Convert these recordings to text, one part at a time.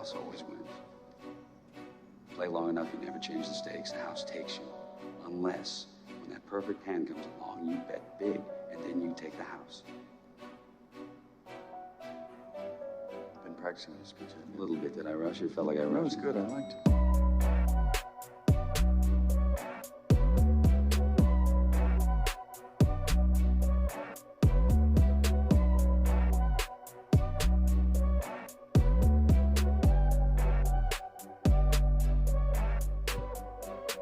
house always wins. Play long enough, you never change the stakes. The house takes you. Unless, when that perfect hand comes along, you bet big, and then you take the house. Been practicing this good. A little bit. Did I rush it? Felt like I rushed. That was good. I liked it.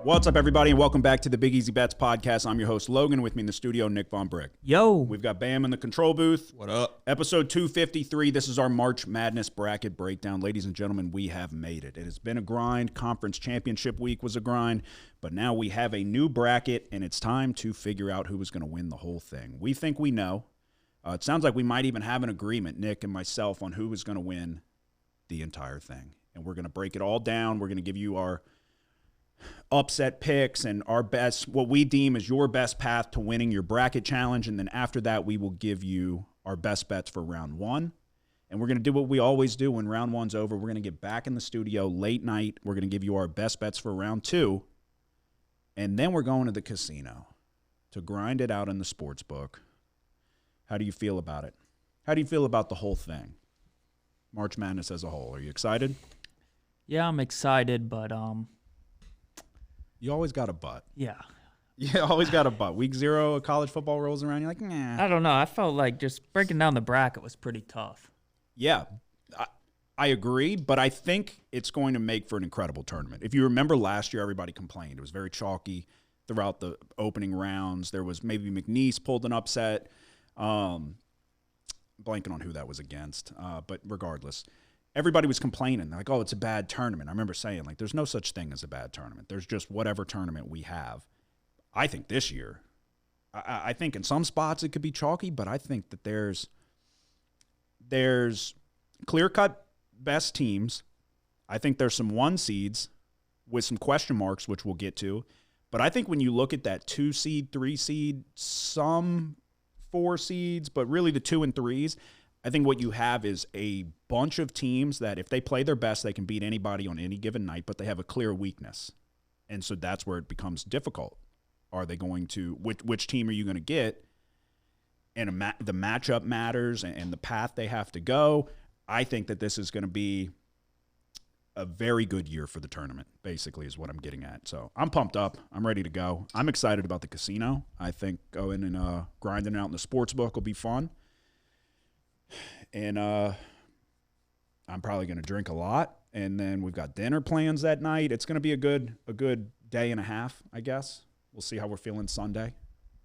What's up, everybody, and welcome back to the Big Easy Bets podcast. I'm your host, Logan. With me in the studio, Nick Von Brick. Yo. We've got Bam in the control booth. What up? Episode 253. This is our March Madness bracket breakdown. Ladies and gentlemen, we have made it. It has been a grind. Conference championship week was a grind, but now we have a new bracket, and it's time to figure out who is going to win the whole thing. We think we know. It sounds like we might even have an agreement, Nick and myself, on who is going to win the entire thing. And we're going to break it all down. We're going to give you our upset picks and our best, what we deem as your best path to winning your bracket challenge. And then after that, we will give you our best bets for round one. And we're going to do what we always do when round one's over. We're going to get back in the studio late night. We're going to give you our best bets for round two. And then we're going to the casino to grind it out in the sports book. How do you feel about it? How do you feel about the whole thing? March Madness as a whole. Are you excited? Yeah, I'm excited, but You always got a but. yeah. Yeah, always got a but. Week 0, college football rolls around. You're like, nah. I don't know. I felt like just breaking down the bracket was pretty tough. Yeah, I agree, but I think it's going to make for an incredible tournament. If you remember last year, everybody complained. It was very chalky throughout the opening rounds. There was maybe McNeese pulled an upset. Blanking on who that was against, but regardless. Everybody was complaining, like, oh, it's a bad tournament. I remember saying, like, there's no such thing as a bad tournament. There's just whatever tournament we have. I think this year, I think in some spots it could be chalky, but I think that there's clear-cut best teams. I think there's some 1 seeds with some question marks, which we'll get to. But I think when you look at that 2 seed, 3 seed, some 4 seeds, but really the 2 and 3s, I think what you have is a bunch of teams that if they play their best, they can beat anybody on any given night, but they have a clear weakness. And so that's where it becomes difficult. Are they going to, which team are you going to get? And the matchup matters and the path they have to go. I think that this is going to be a very good year for the tournament, basically, is what I'm getting at. So I'm pumped up. I'm ready to go. I'm excited about the casino. I think going and grinding out in the sports book will be fun. And I'm probably going to drink a lot. And then we've got dinner plans that night. It's going to be a good day and a half, I guess. We'll see how we're feeling Sunday.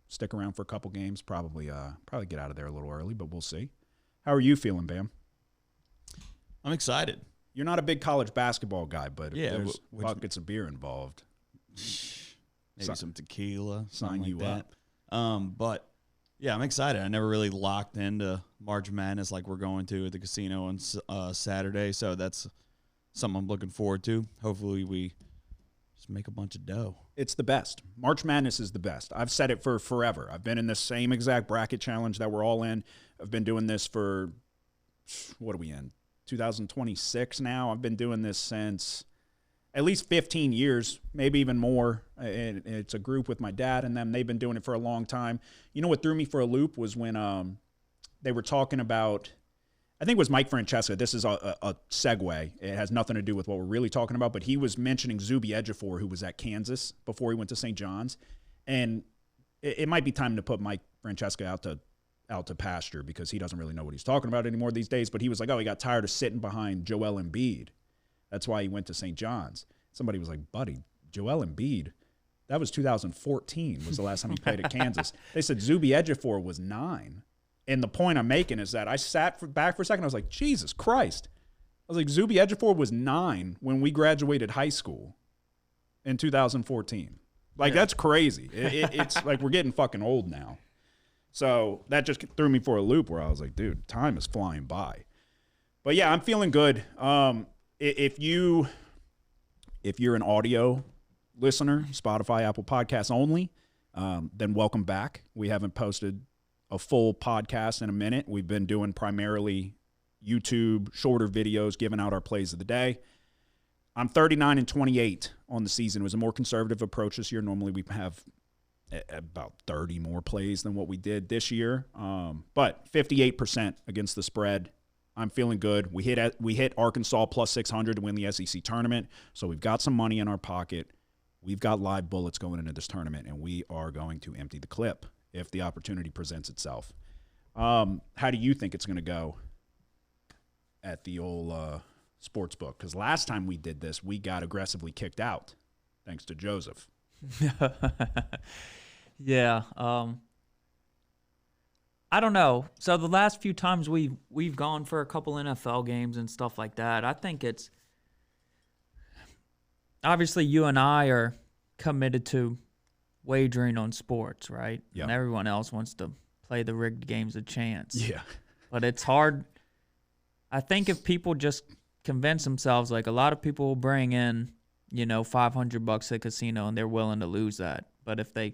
Stick around for a couple games. Probably get out of there a little early, but we'll see. How are you feeling, Bam? I'm excited. You're not a big college basketball guy, but if Yeah, there's buckets of beer involved, Maybe some tequila, sign something you like that. But yeah, I'm excited. I never really locked into March Madness like we're going to at the casino on Saturday, so that's something I'm looking forward to. Hopefully we just make a bunch of dough. It's the best. March Madness is the best. I've said it for forever. I've been in this same exact bracket challenge that we're all in. I've been doing this for, what are we in, 2026 now? I've been doing this since at least 15 years, maybe even more. And it's a group with my dad and them. They've been doing it for a long time. You know what threw me for a loop was when they were talking about, I think it was Mike Francesca. This is a segue. It has nothing to do with what we're really talking about, but he was mentioning Zuby Ejiofor, who was at Kansas before he went to St. John's. And it might be time to put Mike Francesca out to pasture because he doesn't really know what he's talking about anymore these days. But he was like, oh, he got tired of sitting behind Joel Embiid. That's why he went to St. John's. Somebody was like, buddy, Joel Embiid, that was 2014 was the last time he played at Kansas. They said Zuby Ejiofor was 9. And the point I'm making is that I sat back for a second. I was like, Jesus Christ. I was like, Zuby Ejiofor was 9 when we graduated high school in 2014. Like, That's crazy. It's like we're getting fucking old now. So that just threw me for a loop where I was like, dude, time is flying by. But, yeah, I'm feeling good. If you're an audio listener, Spotify, Apple Podcasts only, then welcome back. We haven't posted a full podcast in a minute. We've been doing primarily YouTube, shorter videos, giving out our plays of the day. I'm 39-28 on the season. It was a more conservative approach this year. Normally we have about 30 more plays than what we did this year. But 58% against the spread. I'm feeling good. We hit Arkansas plus 600 to win the SEC tournament. So we've got some money in our pocket. We've got live bullets going into this tournament, and we are going to empty the clip if the opportunity presents itself. How do you think it's going to go at the old sports book? Because last time we did this, we got aggressively kicked out, thanks to Joseph. Yeah. I don't know. So the last few times we've gone for a couple NFL games and stuff like that, I think it's obviously you and I are committed to wagering on sports, right? Yep. And everyone else wants to play the rigged games a chance. Yeah. But it's hard. I think if people just convince themselves, like a lot of people will bring in, $500 at casino and they're willing to lose that. But if they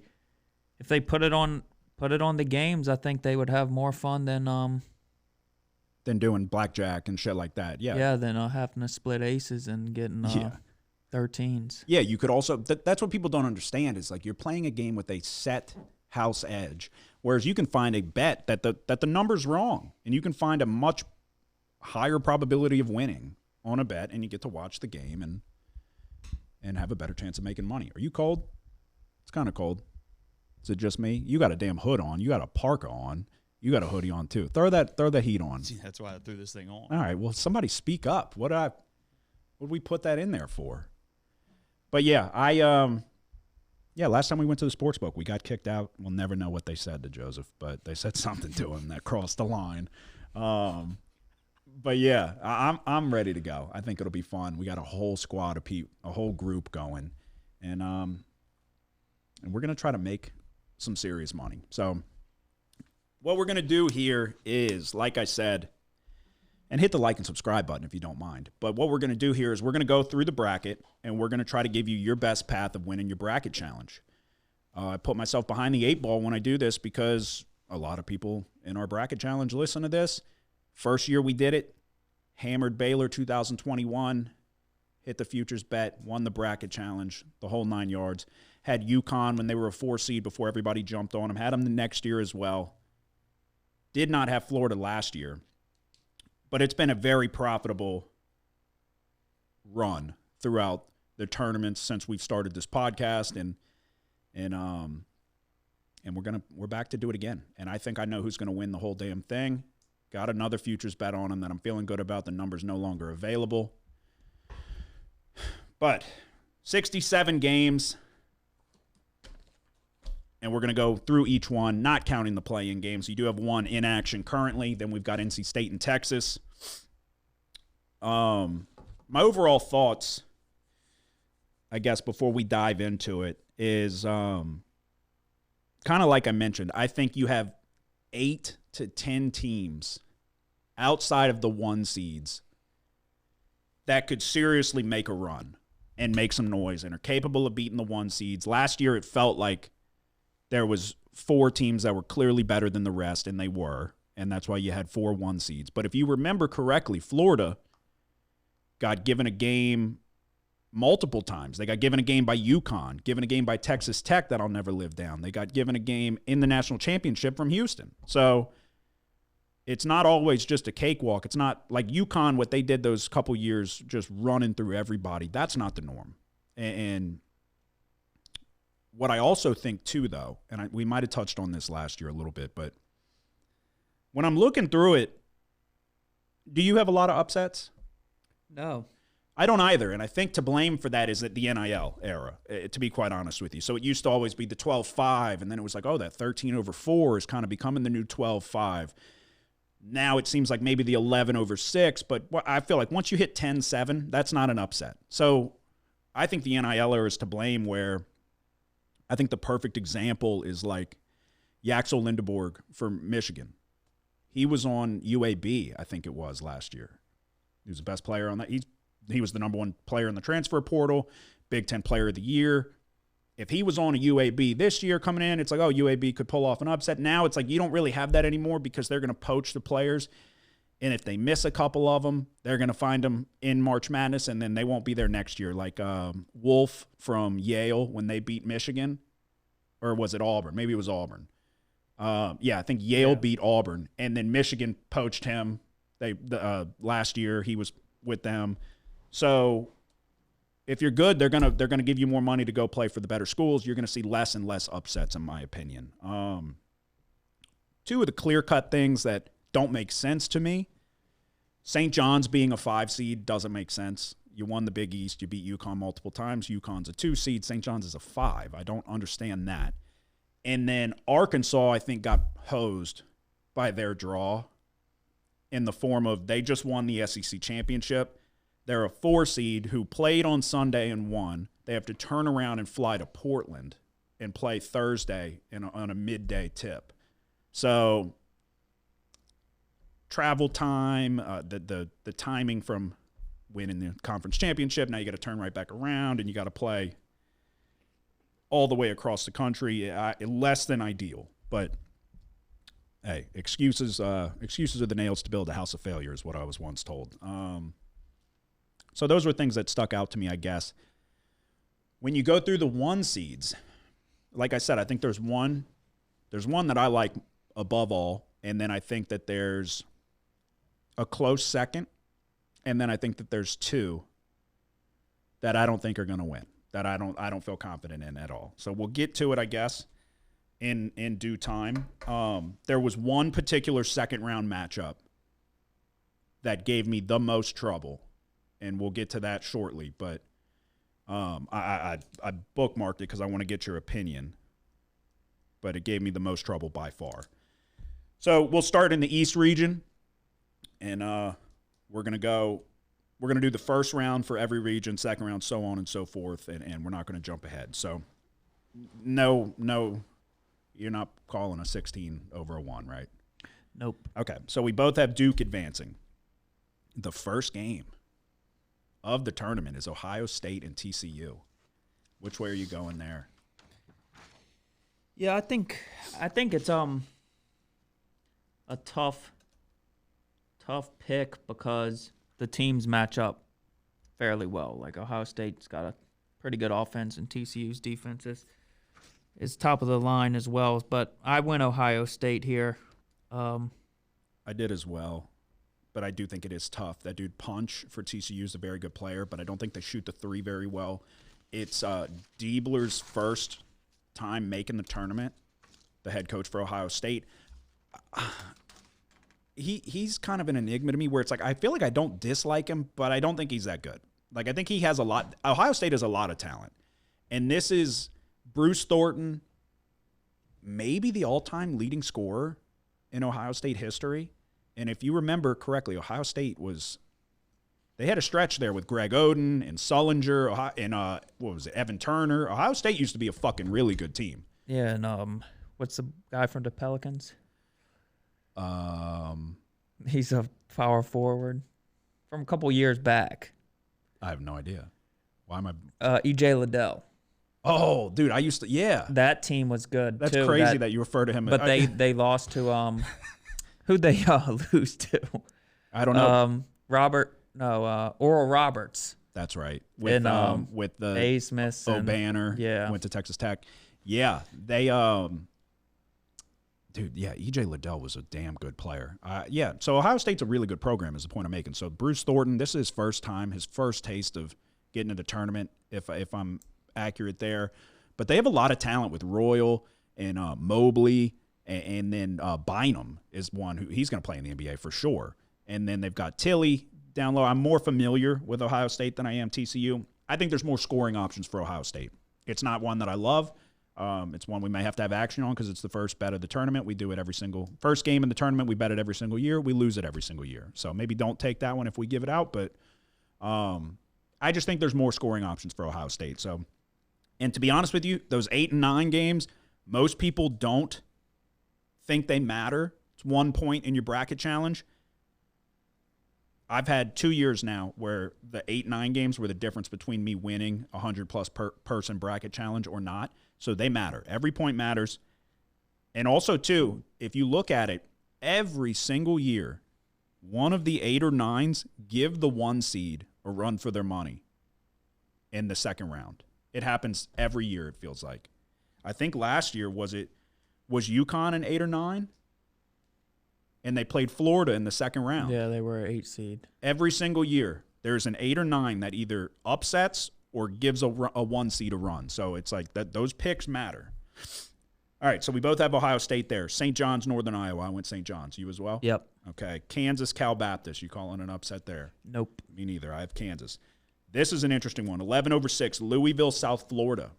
put it on the games, I think they would have more fun than doing blackjack and shit like that. Yeah. Yeah, than having to split aces and getting 13s. Yeah, you could also that's what people don't understand is like you're playing a game with a set house edge, whereas you can find a bet that the number's wrong, and you can find a much higher probability of winning on a bet, and you get to watch the game and have a better chance of making money. Are you cold? It's kind of cold. Is it just me? You got a damn hood on. You got a parka on. You got a hoodie on too. Throw that heat on. See, that's why I threw this thing on. All right. Well, somebody speak up. What did we put that in there for? But yeah, last time we went to the sports book, we got kicked out. We'll never know what they said to Joseph, but they said something to him that crossed the line. But yeah, I'm ready to go. I think it'll be fun. We got a whole squad of people, a whole group going, and we're gonna try to make some serious money. So what we're gonna do here is, like I said, and hit the like and subscribe button if you don't mind. But what we're gonna do here is we're gonna go through the bracket, and we're gonna try to give you your best path of winning your bracket challenge. I put myself behind the 8 ball when I do this because a lot of people in our bracket challenge listen to this. First year we did it, hammered Baylor 2021, hit the futures bet, won the bracket challenge, the whole 9 yards. Had UConn when they were a 4 seed before everybody jumped on them. Had them the next year as well. Did not have Florida last year. But it's been a very profitable run throughout the tournaments since we've started this podcast, and we're back to do it again. And I think I know who's going to win the whole damn thing. Got another futures bet on him that I'm feeling good about. The number's no longer available. But 67 games, and we're going to go through each one, not counting the play-in games. You do have one in action currently. Then we've got NC State and Texas. My overall thoughts, I guess, before we dive into it is kind of like I mentioned. I think you have 8 to 10 teams outside of the 1 seeds that could seriously make a run and make some noise and are capable of beating the 1 seeds. Last year, it felt like there was 4 teams that were clearly better than the rest, and they were, and that's why you had 4 1 seeds. But if you remember correctly, Florida got given a game multiple times. They got given a game by UConn, given a game by Texas Tech that I'll never live down. They got given a game in the national championship from Houston. So it's not always just a cakewalk. It's not like UConn, what they did those couple years, just running through everybody. That's not the norm. And what I also think, too, though, and we might have touched on this last year a little bit, but when I'm looking through it, do you have a lot of upsets? No. I don't either, and I think to blame for that is at the NIL era, to be quite honest with you. So it used to always be the 12-5, and then it was like, oh, that 13/4 is kind of becoming the new 12-5. Now it seems like maybe the 11/6, but I feel like once you hit 10-7, that's not an upset. So I think the NIL era is to blame, where I think the perfect example is like Yaxel Lindeborg for Michigan. He was on UAB, I think it was, last year. He was the best player on that. He was the number 1 player in the transfer portal, Big Ten Player of the Year. If he was on a UAB this year coming in, it's like, oh, UAB could pull off an upset. Now it's like you don't really have that anymore because they're going to poach the players. And if they miss a couple of them, they're going to find them in March Madness, and then they won't be there next year. Like Wolf from Yale when they beat Michigan, or was it Auburn? Maybe it was Auburn. Yeah, I think Yale beat Auburn, and then Michigan poached him. Last year he was with them. So if you're good, they're gonna give you more money to go play for the better schools. You're gonna see less and less upsets, in my opinion. Two of the clear-cut things that don't make sense to me. St. John's being a 5 seed doesn't make sense. You won the Big East. You beat UConn multiple times. UConn's a 2 seed. St. John's is a 5. I don't understand that. And then Arkansas, I think, got hosed by their draw in the form of they just won the SEC championship. They're a 4 seed who played on Sunday and won. They have to turn around and fly to Portland and play Thursday on a midday tip. So travel time, the timing from winning the conference championship, now you got to turn right back around and you got to play all the way across the country. Less than ideal, but hey, excuses are the nails to build a house of failure is what I was once told. So those were things that stuck out to me, I guess. When you go through the 1 seeds, like I said, I think there's one that I like above all, and then I think that there's a close second, and then I think that there's 2 that I don't think are going to win, that I don't feel confident in at all. So we'll get to it, I guess, in due time. There was one particular second-round matchup that gave me the most trouble, and we'll get to that shortly. But I bookmarked it because I want to get your opinion, but it gave me the most trouble by far. So we'll start in the East region, and we're going to do the first round for every region, second round, so on and so forth, and we're not going to jump ahead. So no, you're not calling a 16 over a 1, right? Nope. Okay, so we both have Duke advancing. The first game of the tournament is Ohio State and TCU. Which way are you going there? Yeah, I think it's a tough pick because the teams match up fairly well. Like Ohio State's got a pretty good offense, and TCU's defense is top of the line as well. But I went Ohio State here. I did as well, but I do think it is tough. That dude Punch for TCU is a very good player, but I don't think they shoot the 3 very well. It's Diebler's first time making the tournament, the head coach for Ohio State. He's kind of an enigma to me where it's like I feel like I don't dislike him, but I don't think he's that good. Like I think he has a lot. Ohio State has a lot of talent, and this is Bruce Thornton, maybe the all-time leading scorer in Ohio State history. And if you remember correctly, Ohio State they had a stretch there with Greg Oden and Sullinger and what was it, Evan Turner. Ohio State used to be a fucking really good team. Yeah, and what's the guy from the Pelicans? He's a power forward from a couple years back. I have no idea. Why am I? E.J. Liddell. Oh, dude, I used to. Yeah, that team was good. That's too. crazy that you refer to him. But they lost to who'd they lose to? I don't know. Oral Roberts. That's right. With the A. Smith O'Banner. Yeah, went to Texas Tech. Yeah, they dude, yeah, E.J. Liddell was a damn good player. Yeah, so Ohio State's a really good program is the point I'm making. So Bruce Thornton, this is his first time, his first taste of getting into the tournament, if I'm accurate there. But they have a lot of talent with Royal and Mobley, and then Bynum is one who he's going to play in the NBA for sure. And then they've got Tilly down low. I'm more familiar with Ohio State than I am TCU. I think there's more scoring options for Ohio State. It's not one that I love. It's one we may have to have action on because it's the first bet of the tournament. We do it first game in the tournament. We bet it every single year. We lose it every single year. So maybe don't take that one if we give it out. But I just think there's more scoring options for Ohio State. So, and to be honest with you, those 8 and 9 games, most people don't think they matter. It's 1 point in your bracket challenge. I've had 2 years now where the 8-9 games were the difference between me winning a 100-plus person bracket challenge or not. So they matter. Every point matters. And also, too, if you look at it, every single year one of the 8 or 9s give the 1 seed a run for their money in the second round. It happens every year, it feels like. I think last year, was UConn an 8 or 9? And they played Florida in the second round. Yeah, they were an 8 seed. Every single year, there's an 8 or 9 that either upsets or gives a 1 seed a run. So it's like that. Those picks matter. All right, so we both have Ohio State there. St. John's, Northern Iowa. I went St. John's. You as well? Yep. Okay. Kansas, Cal Baptist. You calling an upset there? Nope. Me neither. I have Kansas. This is an interesting one. 11/6, Louisville, South Florida.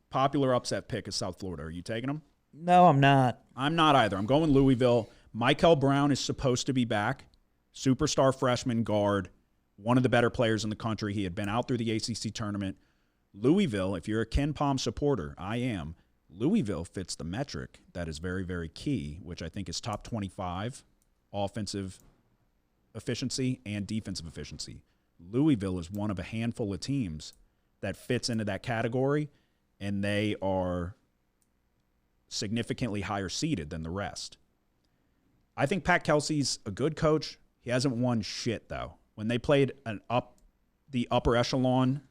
Popular upset pick is South Florida. Are you taking them? No, I'm not. I'm not either. I'm going Louisville. Michael Brown is supposed to be back. Superstar freshman guard. One of the better players in the country. He had been out through the ACC tournament. Louisville, if you're a Ken Pom supporter, I am. Louisville fits the metric that is very, very key, which I think is top 25 offensive efficiency and defensive efficiency. Louisville is one of a handful of teams that fits into that category, and they are significantly higher seeded than the rest. I think Pat Kelsey's a good coach. He hasn't won shit, though. When they played the upper echelon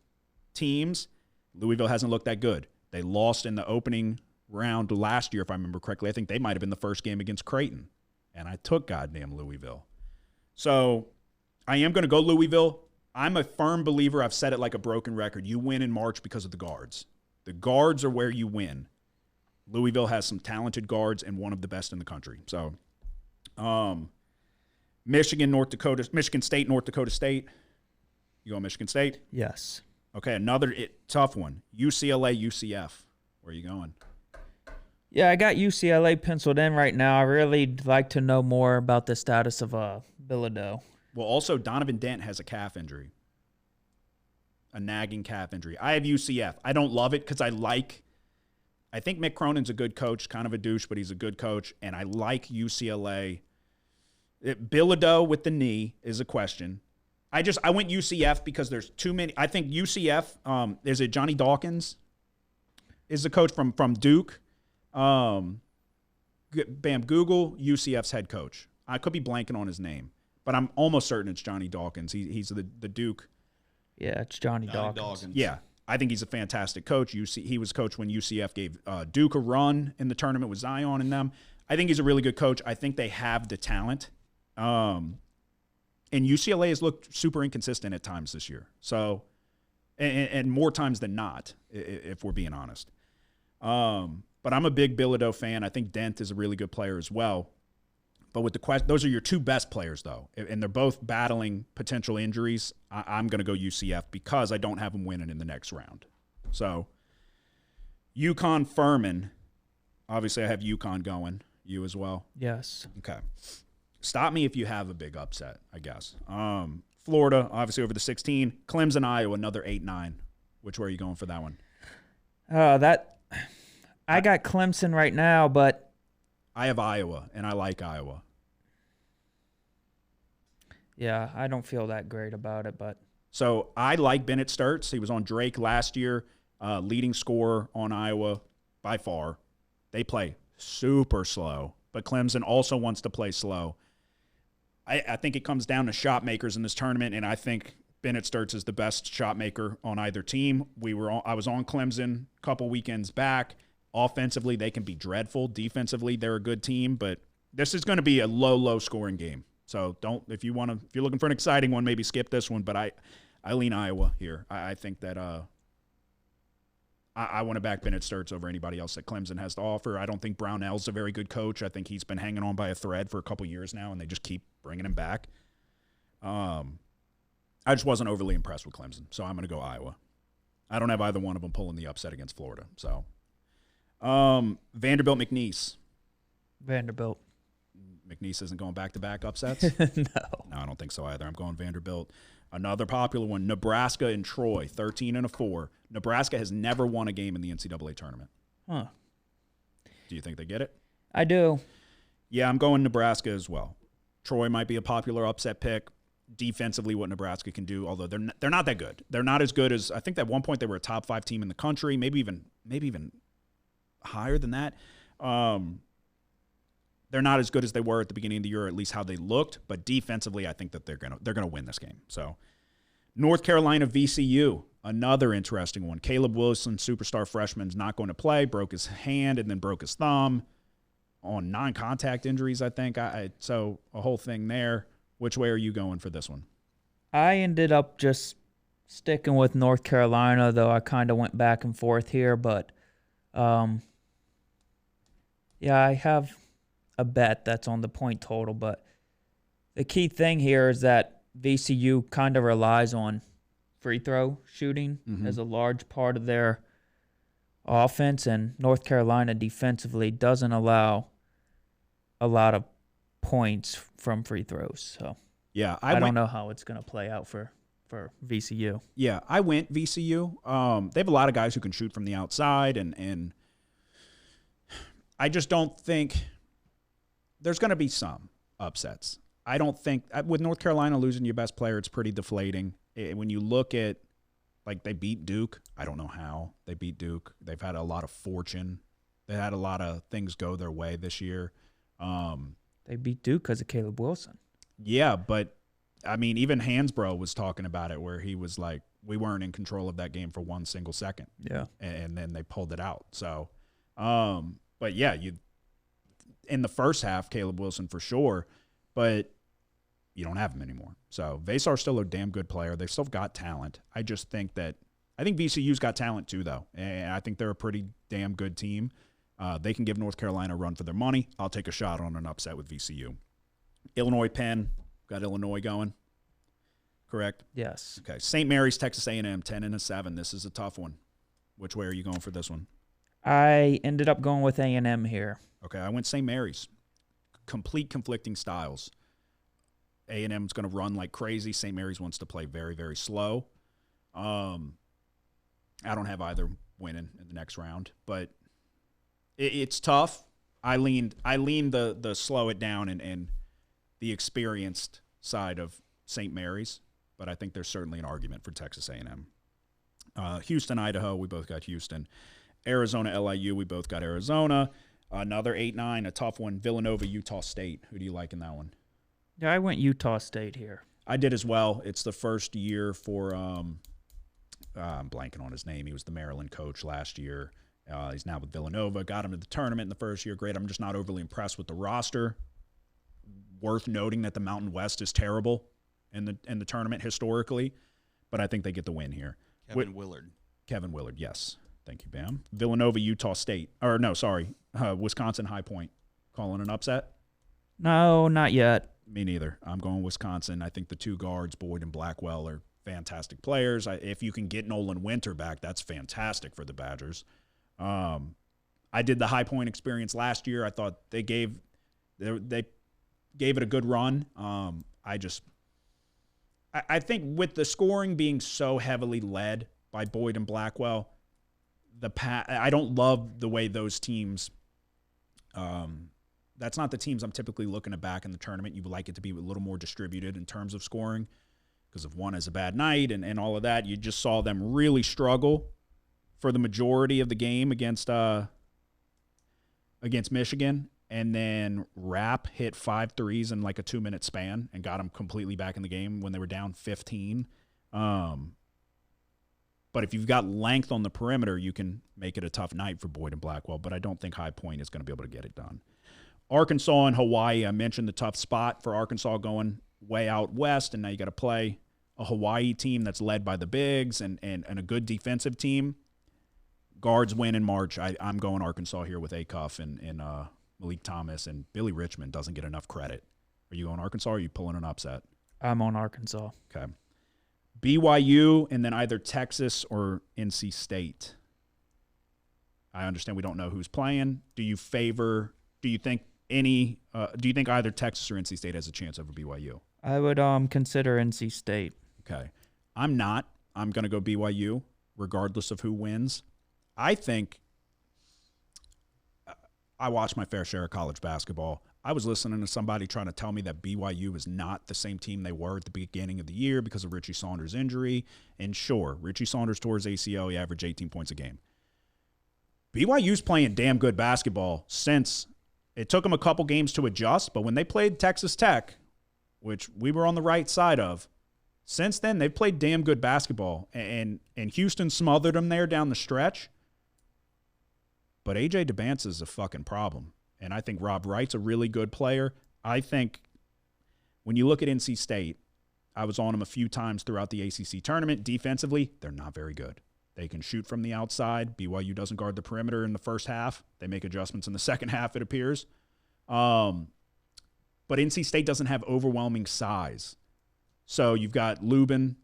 teams, Louisville hasn't looked that good. They lost in the opening round last year, if I remember correctly. I think they might have been the first game against Creighton, and I took goddamn Louisville. So I am going to go Louisville. I'm a firm believer. I've said it like a broken record. You win in March because of the guards. The guards are where you win. Louisville has some talented guards and one of the best in the country. So, Michigan State, North Dakota State. You go Michigan State? Yes. Okay, another tough one. UCLA, UCF. Where are you going? Yeah, I got UCLA penciled in right now. I really like to know more about the status of Bilodeau. Well, also, Donovan Dent has a calf injury. A nagging calf injury. I have UCF. I don't love it because I think Mick Cronin's a good coach, kind of a douche, but he's a good coach, and I like UCLA. Bilodeau with the knee is a question. I went UCF because there's too many. I think UCF, is it Johnny Dawkins is the coach from Duke? Google UCF's head coach. I could be blanking on his name, but I'm almost certain it's Johnny Dawkins. He's the Duke. Yeah, it's Johnny Dawkins. Yeah, I think he's a fantastic coach. He was coach when UCF gave Duke a run in the tournament with Zion and them. I think he's a really good coach. I think they have the talent. And UCLA has looked super inconsistent at times this year. So, and more times than not, if we're being honest. But I'm a big Bilodeau fan. I think Dent is a really good player as well. But with the question, those are your two best players, though, and they're both battling potential injuries. I'm going to go UCF because I don't have them winning in the next round. So, UConn Furman. Obviously, I have UConn going. You as well? Yes. Okay. Stop me if you have a big upset, I guess. Florida, obviously over the 16. Clemson, Iowa, another 8-9. Which way are you going for that one? I got Clemson right now, but I have Iowa, and I like Iowa. Yeah, I don't feel that great about it, but So I like Bennett Sturts. He was on Drake last year, leading scorer on Iowa by far. They play super slow, but Clemson also wants to play slow. I think it comes down to shot makers in this tournament, and I think Bennett Sturts is the best shot maker on either team. I was on Clemson a couple weekends back. Offensively, they can be dreadful. Defensively, they're a good team, but this is going to be a low scoring game. So if you're looking for an exciting one, maybe skip this one. But I lean Iowa here. I think that I want to back Bennett Sturts over anybody else that Clemson has to offer. I don't think Brownell's a very good coach. I think he's been hanging on by a thread for a couple years now, and they just keep bringing him back. I just wasn't overly impressed with Clemson, so I'm going to go Iowa. I don't have either one of them pulling the upset against Florida. So Vanderbilt, McNeese. Vanderbilt. McNeese isn't going back-to-back upsets? No, I don't think so either. I'm going Vanderbilt. Another popular one, Nebraska and Troy, 13-4. Nebraska has never won a game in the NCAA tournament. Huh. Do you think they get it? I do. Yeah, I'm going Nebraska as well. Troy might be a popular upset pick. Defensively, what Nebraska can do, although they're not that good. They're not as good as, I think at one point they were a top 5 team in the country, maybe even higher than that. They're They're not as good as they were at the beginning of the year, or at least how they looked. But defensively, I think that they're gonna win this game. So North Carolina VCU, another interesting one. Caleb Wilson, superstar freshman, is not going to play. Broke his hand and then broke his thumb on non-contact injuries, I think. So a whole thing there. Which way are you going for this one? I ended up just sticking with North Carolina, though I kind of went back and forth here. But, yeah, I have a bet that's on the point total. But the key thing here is that VCU kind of relies on free throw shooting as a large part of their offense, and North Carolina defensively doesn't allow a lot of points from free throws. So yeah, I don't know how it's going to play out for VCU. Yeah, I went VCU. They have a lot of guys who can shoot from the outside, and I just don't think there's going to be some upsets. I don't think with North Carolina losing your best player, it's pretty deflating. When you look at, like, they beat Duke. I don't know how they beat Duke. They've had a lot of fortune. They had a lot of things go their way this year. They beat Duke because of Caleb Wilson. Yeah, but, I mean, even Hansbrough was talking about it where he was like, we weren't in control of that game for 1 single second. Yeah. And then they pulled it out. So, but, yeah, in the first half, Caleb Wilson for sure, but you don't have him anymore. So Vasar's still a damn good player. They've still got talent. I just think VCU's got talent too, though, and I think they're a pretty damn good team. They can give North Carolina a run for their money. I'll take a shot on an upset with VCU. Illinois Penn, got Illinois going. Correct? Yes. Okay. St. Mary's, Texas A&M, 10-7. This is a tough one. Which way are you going for this one? I ended up going with A&M here. Okay, I went St. Mary's. Complete conflicting styles. A&M's going to run like crazy. St. Mary's wants to play very, very slow. I don't have either winning in the next round, but it's tough. I leaned the slow it down and the experienced side of St. Mary's, but I think there's certainly an argument for Texas A&M. Houston, Idaho, we both got Houston. Arizona, LIU, we both got Arizona. Another 8-9, a tough one. Villanova, Utah State. Who do you like in that one? Yeah, I went Utah State here. I did as well. It's the first year for I'm blanking on his name. He was the Maryland coach last year. He's now with Villanova. Got him to the tournament in the first year. Great. I'm just not overly impressed with the roster. Worth noting that the Mountain West is terrible in the tournament historically, but I think they get the win here. Kevin Willard. Kevin Willard, yes. Thank you, Bam. Villanova, Utah State. Or no, sorry. Wisconsin, High Point. Calling an upset? No, not yet. Me neither. I'm going Wisconsin. I think the two guards, Boyd and Blackwell, are fantastic players. If you can get Nolan Winter back, that's fantastic for the Badgers. I did the High Point experience last year. I thought they gave it a good run. I think with the scoring being so heavily led by Boyd and Blackwell, I don't love the way those teams. That's not the teams I'm typically looking to back in the tournament. You would like it to be a little more distributed in terms of scoring because if one has a bad night and all of that. You just saw them really struggle for the majority of the game against Michigan. And then Rapp hit 5 threes in like a 2-minute span and got them completely back in the game when they were down 15. But if you've got length on the perimeter, you can make it a tough night for Boyd and Blackwell. But I don't think High Point is going to be able to get it done. Arkansas and Hawaii, I mentioned the tough spot for Arkansas going way out west, and now you got to play a Hawaii team that's led by the bigs and a good defensive team. Guards win in March. I'm going Arkansas here with Acuff and Malik Thomas, and Billy Richmond doesn't get enough credit. Are you going Arkansas or are you pulling an upset? I'm on Arkansas. Okay. BYU and then either Texas or NC State. I understand we don't know who's playing. Do you think either Texas or NC State has a chance over BYU? I would consider NC State. Okay. I'm not. I'm going to go BYU regardless of who wins. I think I watched my fair share of college basketball. I was listening to somebody trying to tell me that BYU is not the same team they were at the beginning of the year because of Richie Saunders' injury. And sure, Richie Saunders tore his ACL. He averaged 18 points a game. BYU's playing damn good basketball since It took them a couple games to adjust, but when they played Texas Tech, which we were on the right side of, since then they've played damn good basketball, and Houston smothered them there down the stretch. But A.J. DeBance is a fucking problem, and I think Rob Wright's a really good player. I think when you look at NC State, I was on them a few times throughout the ACC tournament. Defensively, they're not very good. They can shoot from the outside. BYU doesn't guard the perimeter in the first half. They make adjustments in the second half, it appears. But NC State doesn't have overwhelming size. So you've got Lubin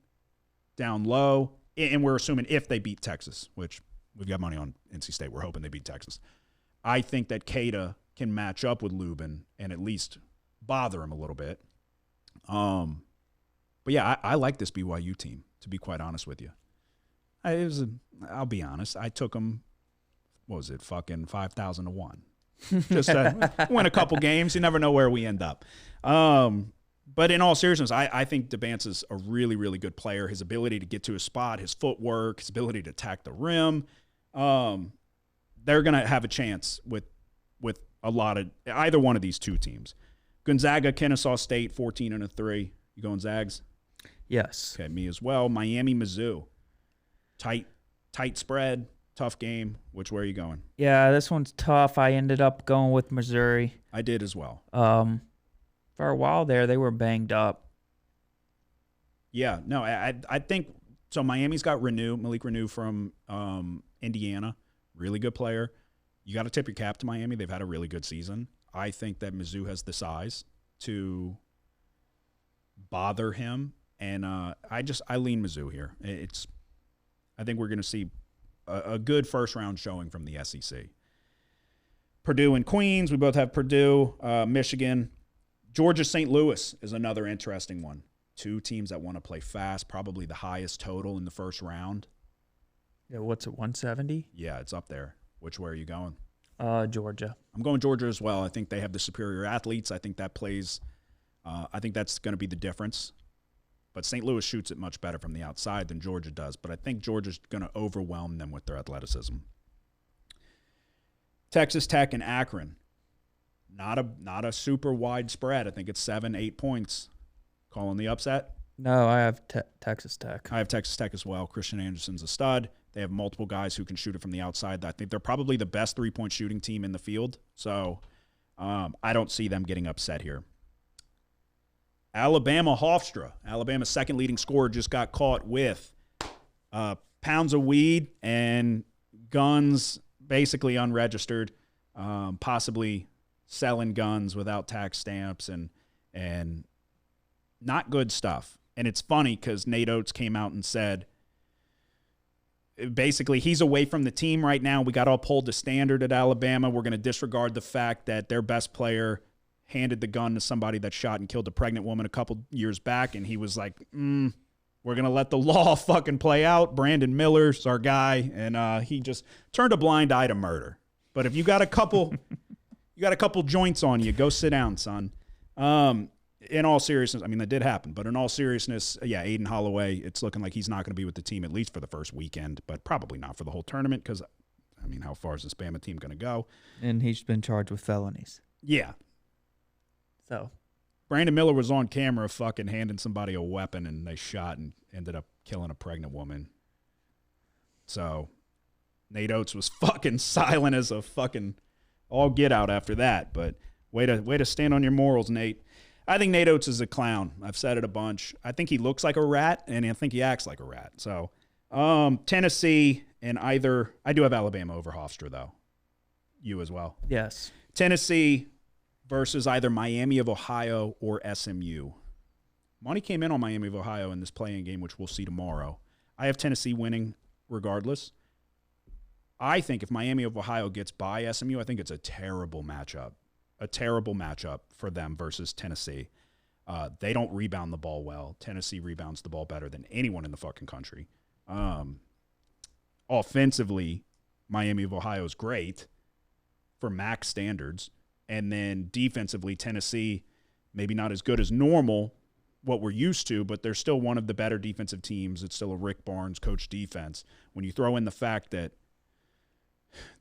down low, and we're assuming if they beat Texas, which we've got money on NC State. We're hoping they beat Texas. I think that Keita can match up with Lubin and at least bother him a little bit. But yeah, I like this BYU team, to be quite honest with you. I'll be honest. I took them, what was it, fucking 5,000 to 1. Just to win a couple games. You never know where we end up. But in all seriousness, I think DeBance is a really, really good player. His ability to get to his spot, his footwork, his ability to attack the rim. They're going to have a chance with a lot of either one of these two teams. Gonzaga, Kennesaw State, 14-3. You going Zags? Yes. Okay, me as well. Miami, Mizzou. Tight spread, tough game. Which way are you going? Yeah, this one's tough. I ended up going with Missouri. I did as well. For a while there, they were banged up. Yeah, no, I think so. Miami's got Malik Renew from Indiana, really good player. You got to tip your cap to Miami. They've had a really good season. I think that Mizzou has the size to bother him, and I lean Mizzou here. I think we're going to see a good first-round showing from the SEC. Purdue and Queens. We both have Purdue. Michigan. Georgia, St. Louis is another interesting one. Two teams that want to play fast, probably the highest total in the first round. Yeah, what's it, 170? Yeah, it's up there. Which way are you going? Georgia. I'm going Georgia as well. I think they have the superior athletes. I think that plays I think that's going to be the difference. But St. Louis shoots it much better from the outside than Georgia does. But I think Georgia's going to overwhelm them with their athleticism. Texas Tech and Akron. Not a super wide spread. I think it's 7-8 points. Calling the upset? No, I have Texas Tech. I have Texas Tech as well. Christian Anderson's a stud. They have multiple guys who can shoot it from the outside. I think they're probably the best three-point shooting team in the field. So I don't see them getting upset here. Alabama, Hofstra. Alabama's second leading scorer just got caught with pounds of weed and guns, basically unregistered, possibly selling guns without tax stamps and not good stuff. And it's funny because Nate Oates came out and said, basically, he's away from the team right now. We got to uphold the standard at Alabama. We're going to disregard the fact that their best player handed the gun to somebody that shot and killed a pregnant woman a couple years back, and he was like, we're going to let the law fucking play out. Brandon Miller's our guy, and he just turned a blind eye to murder. But if you got a couple joints on you, go sit down, son. In all seriousness, I mean, that did happen, but in all seriousness, yeah, Aiden Holloway, it's looking like he's not going to be with the team at least for the first weekend, but probably not for the whole tournament because, I mean, how far is this Bama team going to go? And he's been charged with felonies. Yeah. So Brandon Miller was on camera fucking handing somebody a weapon and they shot and ended up killing a pregnant woman. So Nate Oates was fucking silent as a fucking all get out after that, but way to stand on your morals, Nate. I think Nate Oates is a clown. I've said it a bunch. I think he looks like a rat, and I think he acts like a rat. So, Tennessee and I do have Alabama over Hofstra, though. You as well? yes. Tennessee versus either Miami of Ohio or SMU. Money came in on Miami of Ohio in this play-in game, which we'll see tomorrow. I have Tennessee winning regardless. I think if Miami of Ohio gets by SMU, I think it's a terrible matchup. A terrible matchup for them versus Tennessee. They don't rebound the ball well. Tennessee rebounds the ball better than anyone in the fucking country. Offensively, Miami of Ohio is great for MAC standards. And then defensively, Tennessee, maybe not as good as normal, what we're used to, but they're still one of the better defensive teams. It's still a Rick Barnes coach defense. When you throw in the fact that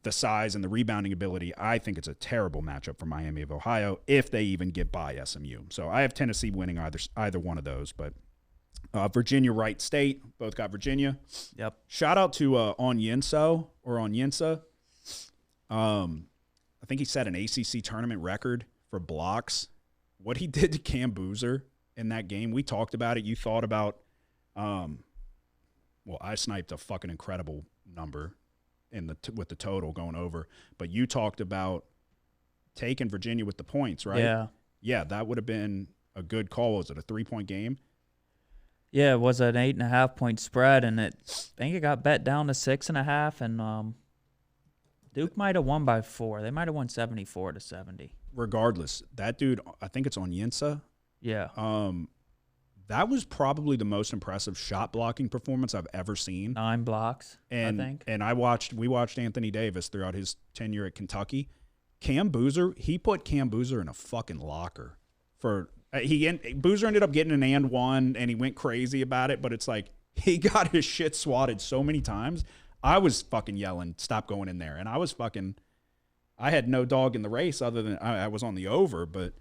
the size and the rebounding ability, I think it's a terrible matchup for Miami of Ohio if they even get by SMU. So I have Tennessee winning either one of those. But Virginia, Wright State, both got Virginia. Yep. Shout out to Onyensa. I think he set an ACC tournament record for blocks. What he did to Cam Boozer in that game, we talked about it. You thought about, I sniped a fucking incredible number with the total going over, but you talked about taking Virginia with the points, right? Yeah. Yeah, that would have been a good call. Was it a 3-point game? Yeah, it was an 8.5 point spread, and I think it got bet down to 6.5, and Duke might have won by 4. They might have won 74-70. Regardless, that dude, I think it's Onyensa. Yeah. That was probably the most impressive shot blocking performance I've ever seen. 9 blocks, I think. And we watched Anthony Davis throughout his tenure at Kentucky. Cam Boozer, he put Cam Boozer in a fucking locker for Boozer ended up getting an and one, and he went crazy about it, but it's like he got his shit swatted so many times. I was fucking yelling, stop going in there. And I had no dog in the race other than I was on the over, but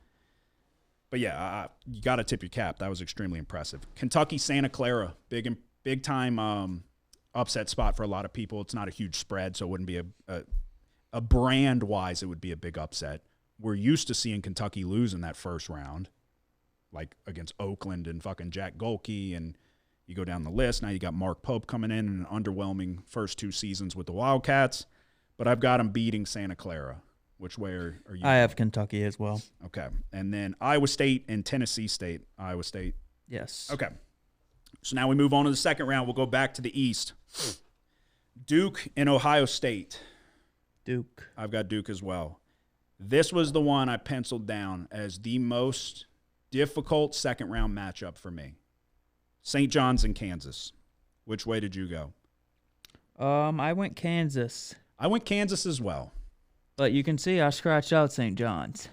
yeah, you got to tip your cap. That was extremely impressive. Kentucky, Santa Clara, big time upset spot for a lot of people. It's not a huge spread, so it wouldn't be a brand wise, it would be a big upset. We're used to seeing Kentucky lose in that first round, like against Oakland and fucking Jack Golke, and you go down the list. Now you got Mark Pope coming in an underwhelming first 2 seasons with the Wildcats, but I've got him beating Santa Clara. Which way are you? I have Kentucky as well. Okay. And then Iowa State and Tennessee State. Iowa State. Yes. Okay. So now we move on to the second round. We'll go back to the East. Duke and Ohio State. Duke. I've got Duke as well. This was the one I penciled down as the most difficult second-round matchup for me. St. John's and Kansas. Which way did you go? I went Kansas. I went Kansas as well. But you can see I scratched out St. John's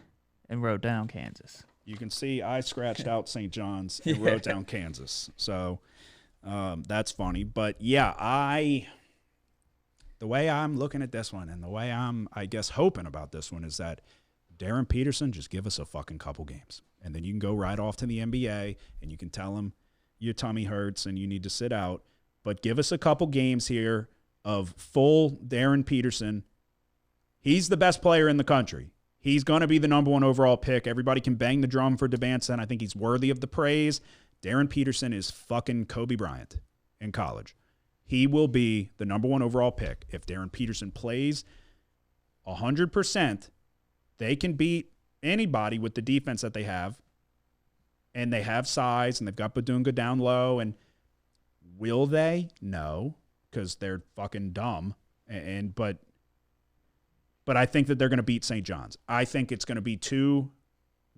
and wrote down Kansas. You can see I scratched out St. John's and wrote down Kansas. So that's funny. But, yeah, the way I'm looking at this one and the way I'm, I guess, hoping about this one is that Darren Peterson, just give us a fucking couple games. And then you can go right off to the NBA and you can tell him your tummy hurts and you need to sit out. But give us a couple games here of full Darren Peterson. He's the best player in the country. He's going to be the number 1 overall pick. Everybody can bang the drum for DeVanson. I think he's worthy of the praise. Darren Peterson is fucking Kobe Bryant in college. He will be the number 1 overall pick. If Darren Peterson plays 100%, they can beat anybody with the defense that they have. And they have size, and they've got Badunga down low. And will they? No, because they're fucking dumb. But I think that they're going to beat St. John's. I think it's going to be 2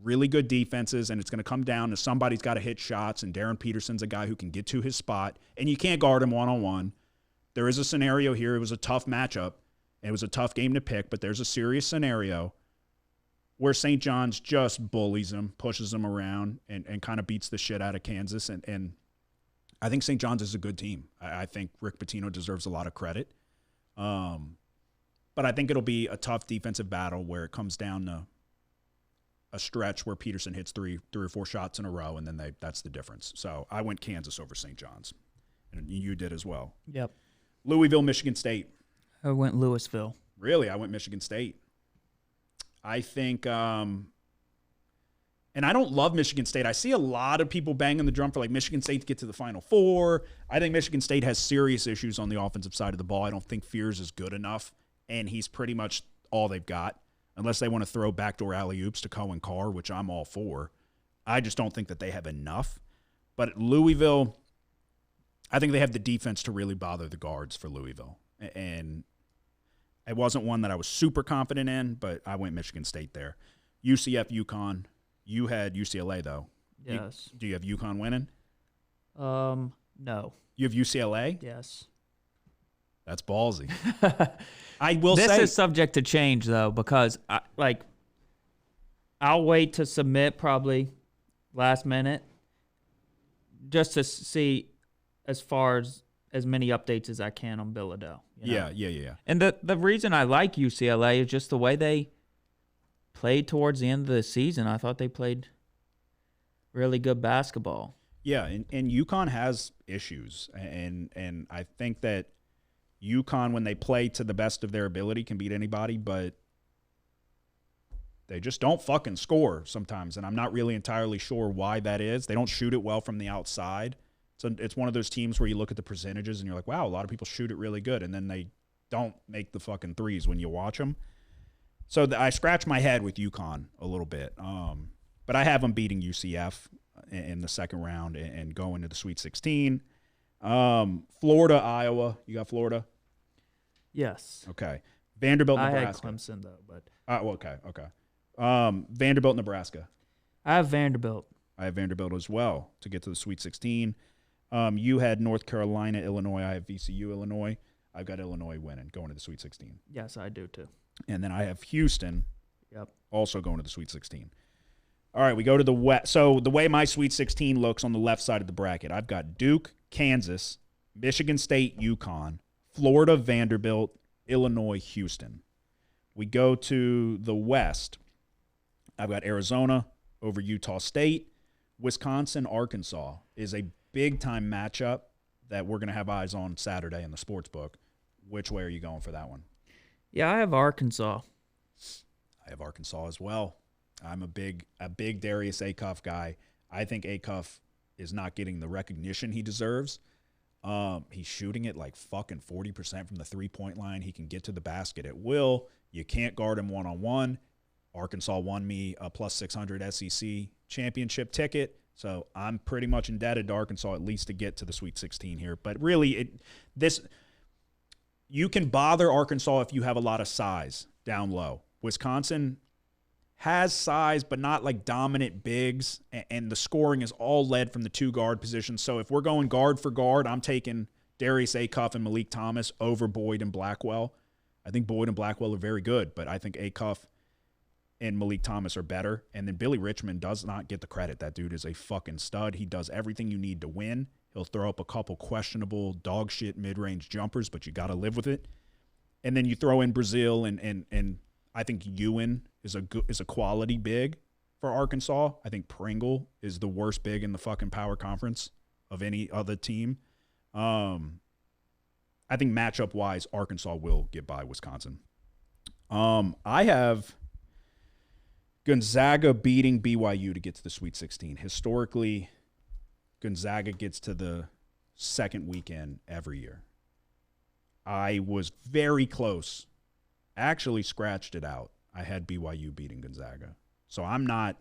really good defenses, and it's going to come down to somebody's got to hit shots, and Darren Peterson's a guy who can get to his spot, and you can't guard him one-on-one. There is a scenario here. It was a tough matchup. It was a tough game to pick, but there's a serious scenario where St. John's just bullies him, pushes him around, and kind of beats the shit out of Kansas. And I think St. John's is a good team. I think Rick Pitino deserves a lot of credit. But I think it'll be a tough defensive battle where it comes down to a stretch where Peterson hits three or 4 shots in a row, and then that's the difference. So I went Kansas over St. John's, and you did as well. Yep. Louisville, Michigan State. I went Louisville. Really? I went Michigan State. I think and I don't love Michigan State. I see a lot of people banging the drum for like Michigan State to get to the Final Four. I think Michigan State has serious issues on the offensive side of the ball. I don't think Fears is good enough. And he's pretty much all they've got, unless they want to throw backdoor alley-oops to Cohen Carr, which I'm all for. I just don't think that they have enough. But Louisville, I think they have the defense to really bother the guards for Louisville. And it wasn't one that I was super confident in, but I went Michigan State there. UCF, UConn. You had UCLA, though. Yes. Do you have UConn winning? No. You have UCLA? Yes. That's ballsy. I will say this is subject to change though, because I'll wait to submit probably last minute just to see as far as as many updates as I can on Bilodeau. You know? Yeah. And the reason I like UCLA is just the way they played towards the end of the season. I thought they played really good basketball. Yeah, and UConn has issues, and I think that UConn, when they play to the best of their ability, can beat anybody, but they just don't fucking score sometimes, and I'm not really entirely sure why that is. They don't shoot it well from the outside. So it's one of those teams where you look at the percentages and you're like, wow, a lot of people shoot it really good, and then they don't make the fucking threes when you watch them. So I scratch my head with UConn a little bit, but I have them beating UCF in the second round and going to the Sweet 16. Florida, Iowa. You got Florida? Yes. Okay. Vanderbilt, Nebraska. I had Clemson, though. But Okay. Vanderbilt, Nebraska. I have Vanderbilt. I have Vanderbilt as well to get to the Sweet 16. You had North Carolina, Illinois. I have VCU, Illinois. I've got Illinois winning, going to the Sweet 16. Yes, I do, too. And then I have Houston Yep. also going to the Sweet 16. All right, we go to the West. So the way my Sweet 16 looks on the left side of the bracket, I've got Duke, Kansas, Michigan State, UConn, Florida, Vanderbilt, Illinois, Houston. We go to the West. I've got Arizona over Utah State. Wisconsin, Arkansas is a big-time matchup that we're going to have eyes on Saturday in the sports book. Which way are you going for that one? Yeah, I have Arkansas. I have Arkansas as well. I'm a big Darius Acuff guy. I think Acuff is not getting the recognition he deserves. He's shooting it like fucking 40% from the three-point line. He can get to the basket at will. You can't guard him one-on-one. Arkansas won me a plus 600 SEC championship ticket, so I'm pretty much indebted to Arkansas at least to get to the Sweet 16 here. But really, you can bother Arkansas if you have a lot of size down low. Wisconsin has size, but not like dominant bigs, and the scoring is all led from the two guard positions. So if we're going guard for guard, I'm taking Darius Acuff and Malik Thomas over Boyd and Blackwell. I think Boyd and Blackwell are very good, but I think Acuff and Malik Thomas are better. And then Billy Richmond does not get the credit. That dude is a fucking stud. He does everything you need to win. He'll throw up a couple questionable dog shit mid-range jumpers, but you got to live with it. And then you throw in Brazil and I think Ewan is a quality big for Arkansas. I think Pringle is the worst big in the fucking power conference of any other team. I think matchup-wise, Arkansas will get by Wisconsin. I have Gonzaga beating BYU to get to the Sweet 16. Historically, Gonzaga gets to the second weekend every year. I was very close. Actually scratched it out. I had BYU beating Gonzaga. So I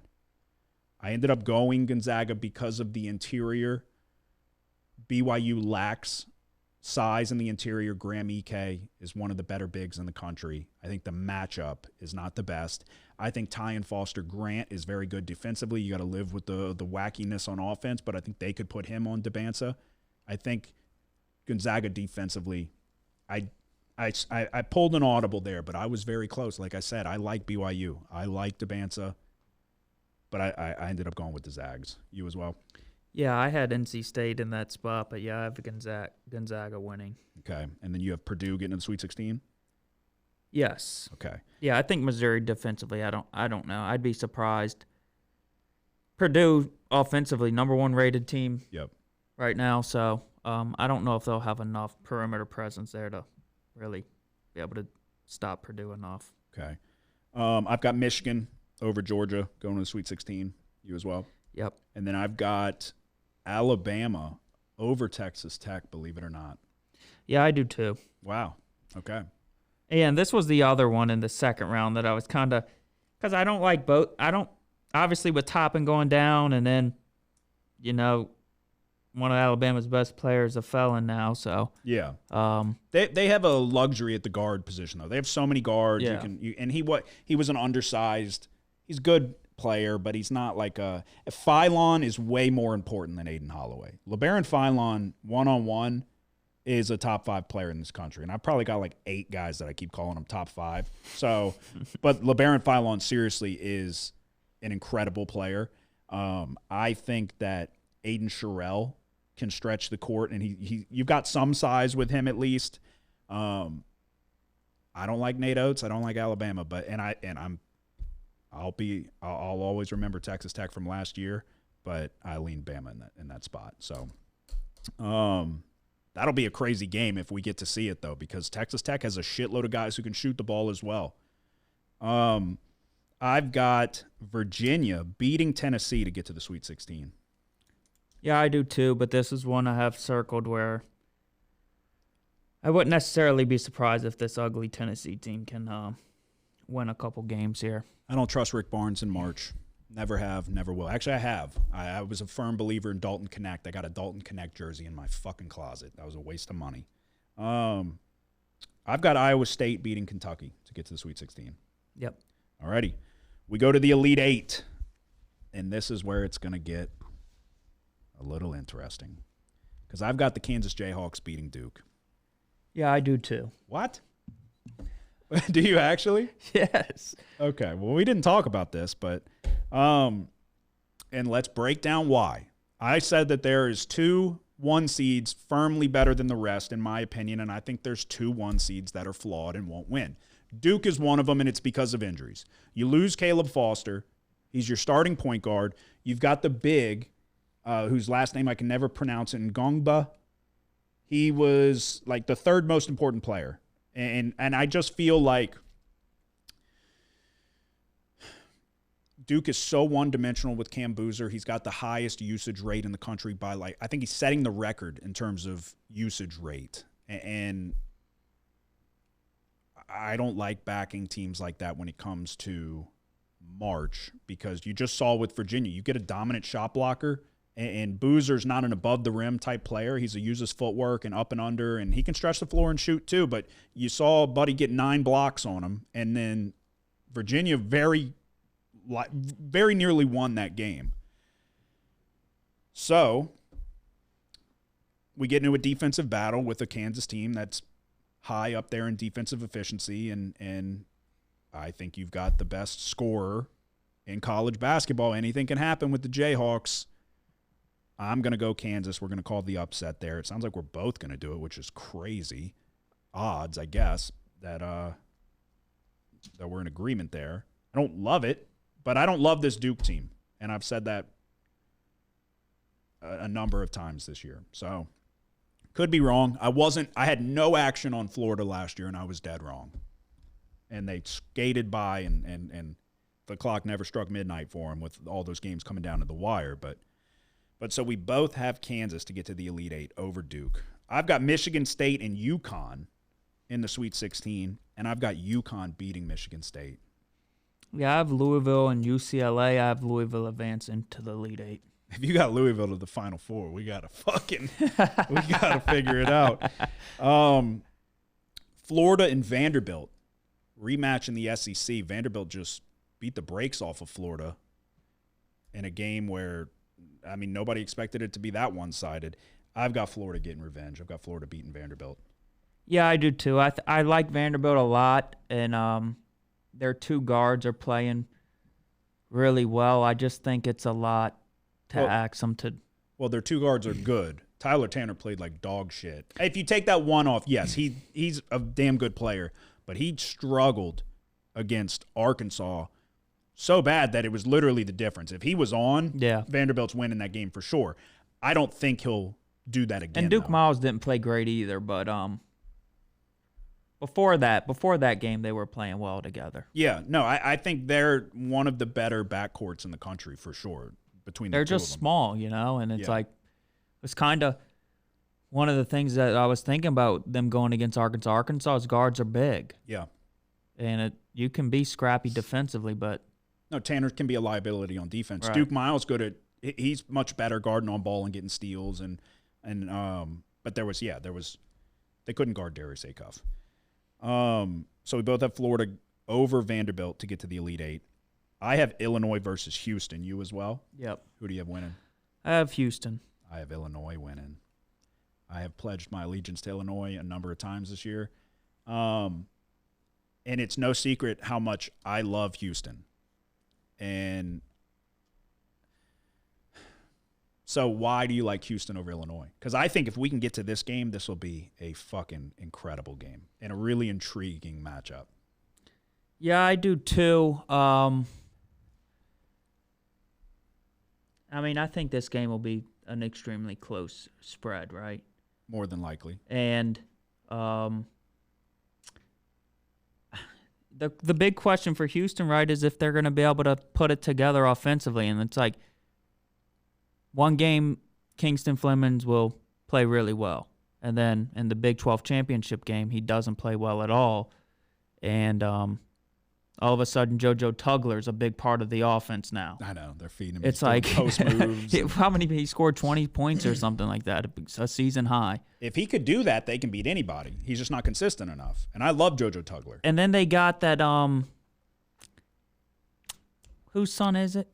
ended up going Gonzaga because of the interior. BYU lacks size in the interior. Graham Ike is one of the better bigs in the country. I think the matchup is not the best. I think Tyon Foster Grant is very good defensively. You got to live with the wackiness on offense, but I think they could put him on Debanza. I think Gonzaga defensively, I pulled an audible there, but I was very close. Like I said, I like BYU. I like Debanza, but I ended up going with the Zags. You as well? Yeah, I had NC State in that spot, but yeah, I have Gonzaga winning. Okay, and then you have Purdue getting to the Sweet 16? Yes. Okay. Yeah, I think Missouri defensively, I don't know. I'd be surprised. Purdue offensively, number 1 rated team right now, so I don't know if they'll have enough perimeter presence there to really be able to stop Purdue enough. Okay. I've got Michigan over Georgia going to the Sweet 16. You as well? Yep. And then I've got Alabama over Texas Tech, believe it or not. Yeah, I do too. Wow. Okay. And this was the other one in the second round that I was kind of, because I don't like both. I don't, obviously with Toppin going down and then, one of Alabama's best players a felon now, so. Yeah. They have a luxury at the guard position, though. They have so many guards. Yeah. And he was an undersized, he's a good player, but he's not like a Phylon is way more important than Aiden Holloway. LeBaron Phylon, one-on-one, is a top 5 player in this country. And I've probably got like 8 guys that I keep calling them top 5. So, but LeBaron Phylon seriously is an incredible player. I think that Aiden Sherrill can stretch the court, and you've got some size with him at least. I don't like Nate Oates. I don't like Alabama, but I'll always remember Texas Tech from last year, but I lean Bama in that spot. So, that'll be a crazy game if we get to see it though, because Texas Tech has a shitload of guys who can shoot the ball as well. I've got Virginia beating Tennessee to get to the Sweet 16. Yeah, I do too, but this is one I have circled where I wouldn't necessarily be surprised if this ugly Tennessee team can win a couple games here. I don't trust Rick Barnes in March. Never have, never will. Actually, I have. I was a firm believer in Dalton Connect. I got a Dalton Connect jersey in my fucking closet. That was a waste of money. I've got Iowa State beating Kentucky to get to the Sweet 16. Yep. All righty. We go to the Elite Eight, and this is where it's going to get a little interesting because I've got the Kansas Jayhawks beating Duke. Yeah, I do too. What? Do you actually? Yes. Okay. Well, we didn't talk about this, but and let's break down why. I said that there is 2 1 seeds firmly better than the rest, in my opinion, and I think there's 2 1 seeds that are flawed and won't win. Duke is one of them, and it's because of injuries. You lose Caleb Foster. He's your starting point guard. You've got the big, whose last name I can never pronounce, Ngongba. He was like the 3rd most important player. And I just feel like Duke is so one-dimensional with Cam Boozer. He's got the highest usage rate in the country by I think he's setting the record in terms of usage rate. And I don't like backing teams like that when it comes to March because you just saw with Virginia, you get a dominant shot blocker, and Boozer's not an above-the-rim type player. He's a uses footwork and up and under, and he can stretch the floor and shoot too, but you saw Buddy get 9 blocks on him, and then Virginia very nearly won that game. So we get into a defensive battle with a Kansas team that's high up there in defensive efficiency, and I think you've got the best scorer in college basketball. Anything can happen with the Jayhawks. I'm going to go Kansas. We're going to call the upset there. It sounds like we're both going to do it, which is crazy odds, I guess, that we're in agreement there. I don't love it, but I don't love this Duke team, and I've said that a number of times this year. So could be wrong. I had no action on Florida last year, and I was dead wrong. And they skated by, and the clock never struck midnight for them with all those games coming down to the wire. But so we both have Kansas to get to the Elite Eight over Duke. I've got Michigan State and UConn in the Sweet 16, and I've got UConn beating Michigan State. Yeah, I have Louisville and UCLA. I have Louisville advance into the Elite Eight. If you got Louisville to the Final Four, we gotta figure it out. Florida and Vanderbilt rematch in the SEC. Vanderbilt just beat the brakes off of Florida in a game where, I mean, nobody expected it to be that one-sided. I've got Florida getting revenge. I've got Florida beating Vanderbilt. Yeah, I do too. I like Vanderbilt a lot, and their 2 guards are playing really well. I just think it's a lot to ask them to. Well, their 2 guards are good. Tyler Tanner played like dog shit. If you take that one off, yes, he's a damn good player, but he struggled against Arkansas so bad that it was literally the difference. If he was on, Vanderbilt's winning that game for sure. I don't think he'll do that again. And Duke Miles didn't play great either, but before that game, they were playing well together. Yeah, no, I think they're one of the better backcourts in the country for sure. They're just small, and it's like it's kind of one of the things that I was thinking about them going against Arkansas. Arkansas's guards are big. Yeah. And you can be scrappy defensively, but no, Tanner can be a liability on defense. Right. Duke Miles he's much better guarding on ball and getting steals but there was they couldn't guard Darius Acuff. So we both have Florida over Vanderbilt to get to the Elite Eight. I have Illinois versus Houston. You as well? Yep. Who do you have winning? I have Houston. I have Illinois winning. I have pledged my allegiance to Illinois a number of times this year. And it's no secret how much I love Houston. And So why do you like Houston over Illinois? Because I think if we can get to this game, this will be a fucking incredible game and a really intriguing matchup. Yeah, I do too. I mean, I think this game will be an extremely close spread, right? More than likely. And the big question for Houston, right, is if they're going to be able to put it together offensively. And it's like one game, Kingston Flemings will play really well. And then in the Big 12 championship game, he doesn't play well at all. And all of a sudden, JoJo Tugler's a big part of the offense now. I know. They're feeding him. It's like post moves. How many? He scored 20 points or something like that, a season high. If he could do that, they can beat anybody. He's just not consistent enough. And I love JoJo Tugler. And then they got that whose son is it?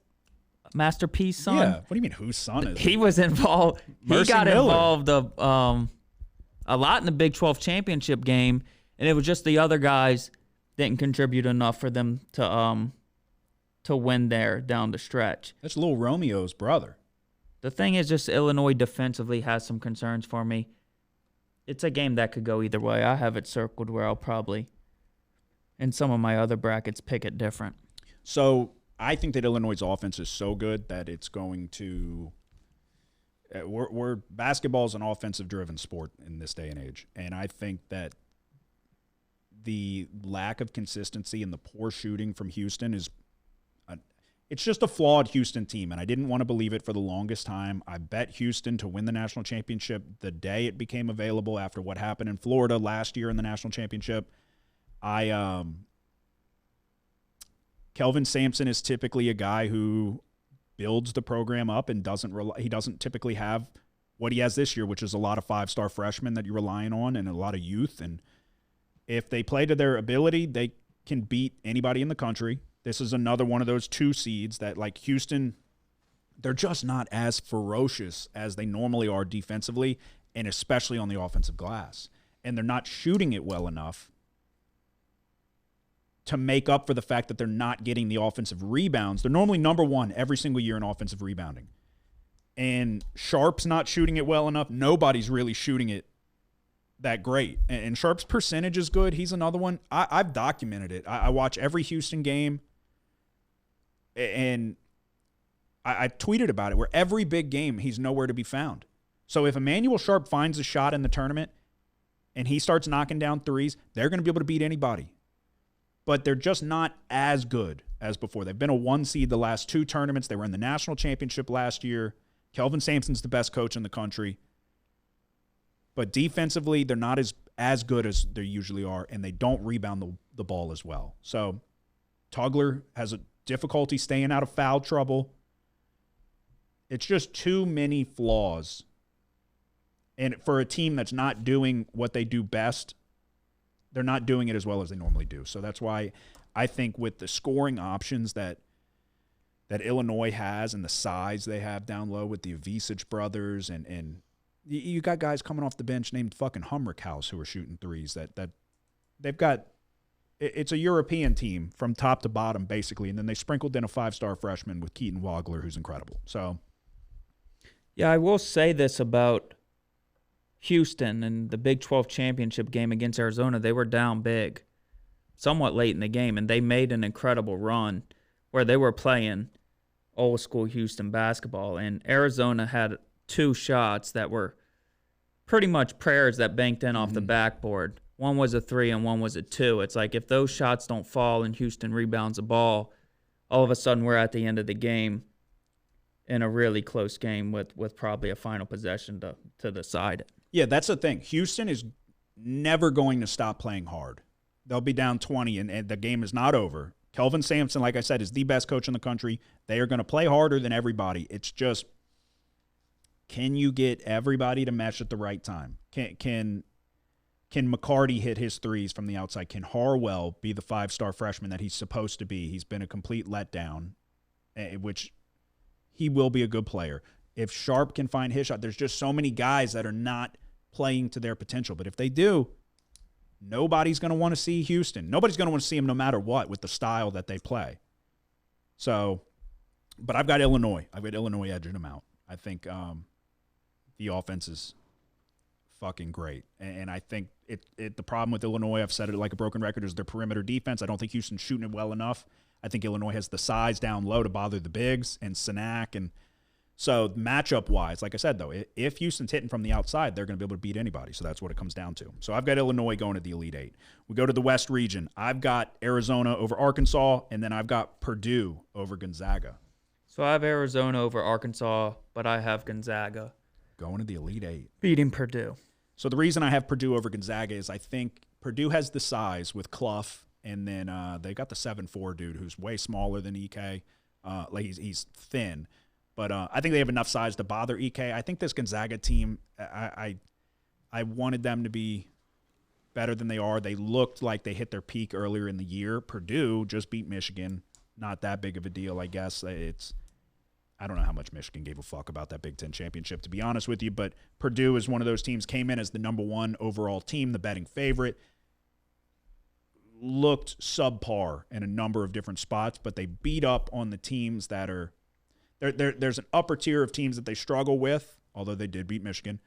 Masterpiece son? Yeah. What do you mean whose son is it? He was involved. Mercy he got Miller. involved a lot in the Big 12 championship game, and it was just the other guys didn't contribute enough for them to win there down the stretch. That's little Romeo's brother. The thing is, just Illinois defensively has some concerns for me. It's a game that could go either way. I have it circled where I'll probably, in some of my other brackets, pick it different. So I think that Illinois' offense is so good that it's going to we're basketball is an offensive-driven sport in this day and age, and I think that the lack of consistency and the poor shooting from Houston is it's just a flawed Houston team, and I didn't want to believe it for the longest time. I bet Houston to win the national championship the day it became available after what happened in Florida last year in the national championship. Kelvin Sampson is typically a guy who builds the program up and he doesn't typically have what he has this year, which is a lot of five-star freshmen that you're relying on and a lot of youth. And if they play to their ability, they can beat anybody in the country. This is another one of those 2 seeds that, like Houston, they're just not as ferocious as they normally are defensively, and especially on the offensive glass. And they're not shooting it well enough to make up for the fact that they're not getting the offensive rebounds. They're normally number 1 every single year in offensive rebounding. And Sharp's not shooting it well enough. Nobody's really shooting it that great. And Sharp's percentage is good. He's another one. I've documented it. I watch every Houston game, and I tweeted about it, where every big game he's nowhere to be found. So if Emmanuel Sharp finds a shot in the tournament and he starts knocking down threes, they're going to be able to beat anybody. But they're just not as good as before. They've been a 1 seed the last 2 tournaments. They were in the national championship last year. Kelvin Sampson's the best coach in the country. But defensively, they're not as good as they usually are, and they don't rebound the ball as well. So Tugler has a difficulty staying out of foul trouble. It's just too many flaws. And for a team that's not doing what they do best, they're not doing it as well as they normally do. So that's why I think with the scoring options that Illinois has and the size they have down low with the Avicic brothers and you got guys coming off the bench named fucking Humrickhouse who are shooting threes that they've got. It's a European team from top to bottom, basically, and then they sprinkled in a 5-star freshman with Keaton Wagler, who's incredible. So, yeah, I will say this about Houston and the Big 12 championship game against Arizona. They were down big somewhat late in the game, and they made an incredible run where they were playing old school Houston basketball, and Arizona had 2 shots that were pretty much prayers that banked in off the backboard. One was a 3 and one was a 2. It's like if those shots don't fall and Houston rebounds the ball, all of a sudden we're at the end of the game in a really close game with probably a final possession to decide it. Yeah, that's the thing. Houston is never going to stop playing hard. They'll be down 20 and the game is not over. Kelvin Sampson, like I said, is the best coach in the country. They are going to play harder than everybody. It's just, can you get everybody to mesh at the right time? Can McCarty hit his threes from the outside? Can Harwell be the 5-star freshman that he's supposed to be? He's been a complete letdown, which he will be a good player. If Sharp can find his shot, there's just so many guys that are not playing to their potential. But if they do, nobody's going to want to see Houston. Nobody's going to want to see them no matter what with the style that they play. So, but I've got Illinois. I've got Illinois edging them out. I think the offense is fucking great. And I think the problem with Illinois, I've said it like a broken record, is their perimeter defense. I don't think Houston's shooting it well enough. I think Illinois has the size down low to bother the bigs and Sinak. And so matchup-wise, like I said, though, if Houston's hitting from the outside, they're going to be able to beat anybody. So that's what it comes down to. So I've got Illinois going to the Elite Eight. We go to the West region. I've got Arizona over Arkansas, and then I've got Purdue over Gonzaga. So I have Arizona over Arkansas, but I have Gonzaga Going to the Elite Eight. beating Purdue. So the reason I have Purdue over Gonzaga is I think Purdue has the size with Clough, and then they got the 7'4" dude who's way smaller than EK. Like he's thin. But I think they have enough size to bother EK. I think this Gonzaga team, I wanted them to be better than they are. They looked like they hit their peak earlier in the year. Purdue just beat Michigan. Not that big of a deal, I guess. I don't know how much Michigan gave a fuck about that Big Ten championship, to be honest with you. But Purdue is one of those teams, came in as the number 1 overall team, the betting favorite. Looked subpar in a number of different spots, but they beat up on the teams that are there's an upper tier of teams that they struggle with, although they did beat Michigan.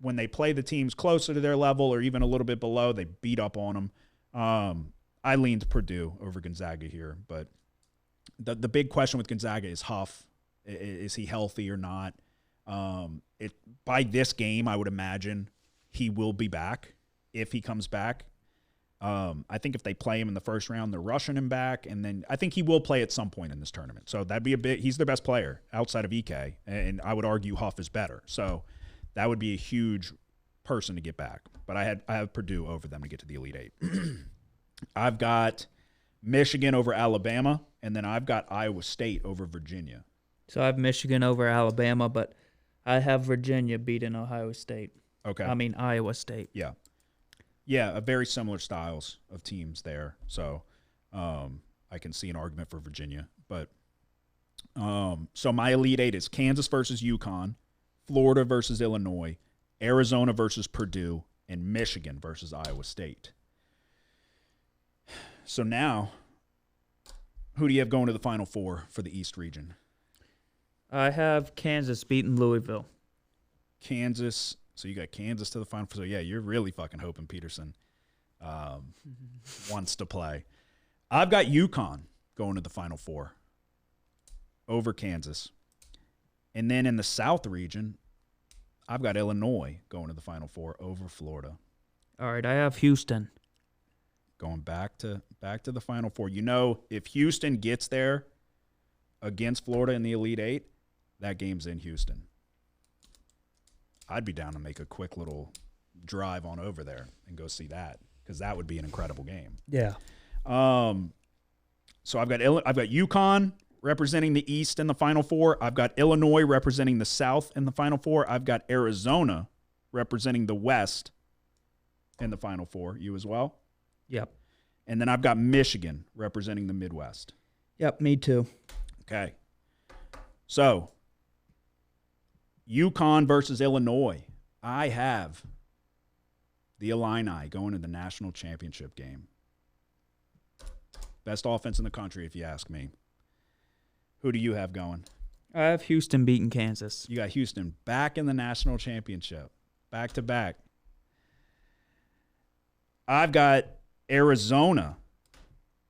When they play the teams closer to their level or even a little bit below, they beat up on them. I leaned Purdue over Gonzaga here, but the big question with Gonzaga is Huff. Is he healthy or not? By this game, I would imagine he will be back if he comes back. I think if they play him in the first round, they're rushing him back, and then I think he will play at some point in this tournament. So that'd be he's their best player outside of EK, and I would argue Huff is better. So that would be a huge person to get back. But I have Purdue over them to get to the Elite Eight. I've got Michigan over Alabama, and then I've got Iowa State over Virginia. So I have Michigan over Alabama, but I have Virginia beating Ohio State. Okay. I mean, Iowa State. Yeah. Yeah, a very similar styles of teams there. So I can see an argument for Virginia. But so my Elite Eight is Kansas versus UConn, Florida versus Illinois, Arizona versus Purdue, and Michigan versus Iowa State. So now, who do you have going to the Final Four for the East region? I have Kansas beating Louisville. Kansas. So you got Kansas to the Final Four. So, yeah, you're really fucking hoping Peterson wants to play. I've got UConn going to the Final Four over Kansas. And then in the South region, I've got Illinois going to the Final Four over Florida. All right, I have Houston. Going back to the Final Four. You know, if Houston gets there against Florida in the Elite Eight, that game's in Houston. I'd be down to make a quick little drive on over there and go see that, because that would be an incredible game. Yeah. So I've got UConn representing the East in the Final Four. I've got Illinois representing the South in the Final Four. I've got Arizona representing the West in the Final Four. You as well? Yep. And then I've got Michigan representing the Midwest. Yep, me too. Okay. So, UConn versus Illinois. I have the Illini going to the national championship game. Best offense in the country, if you ask me. Who do you have going? I have Houston beating Kansas. You got Houston back in the national championship. Back to back. I've got Arizona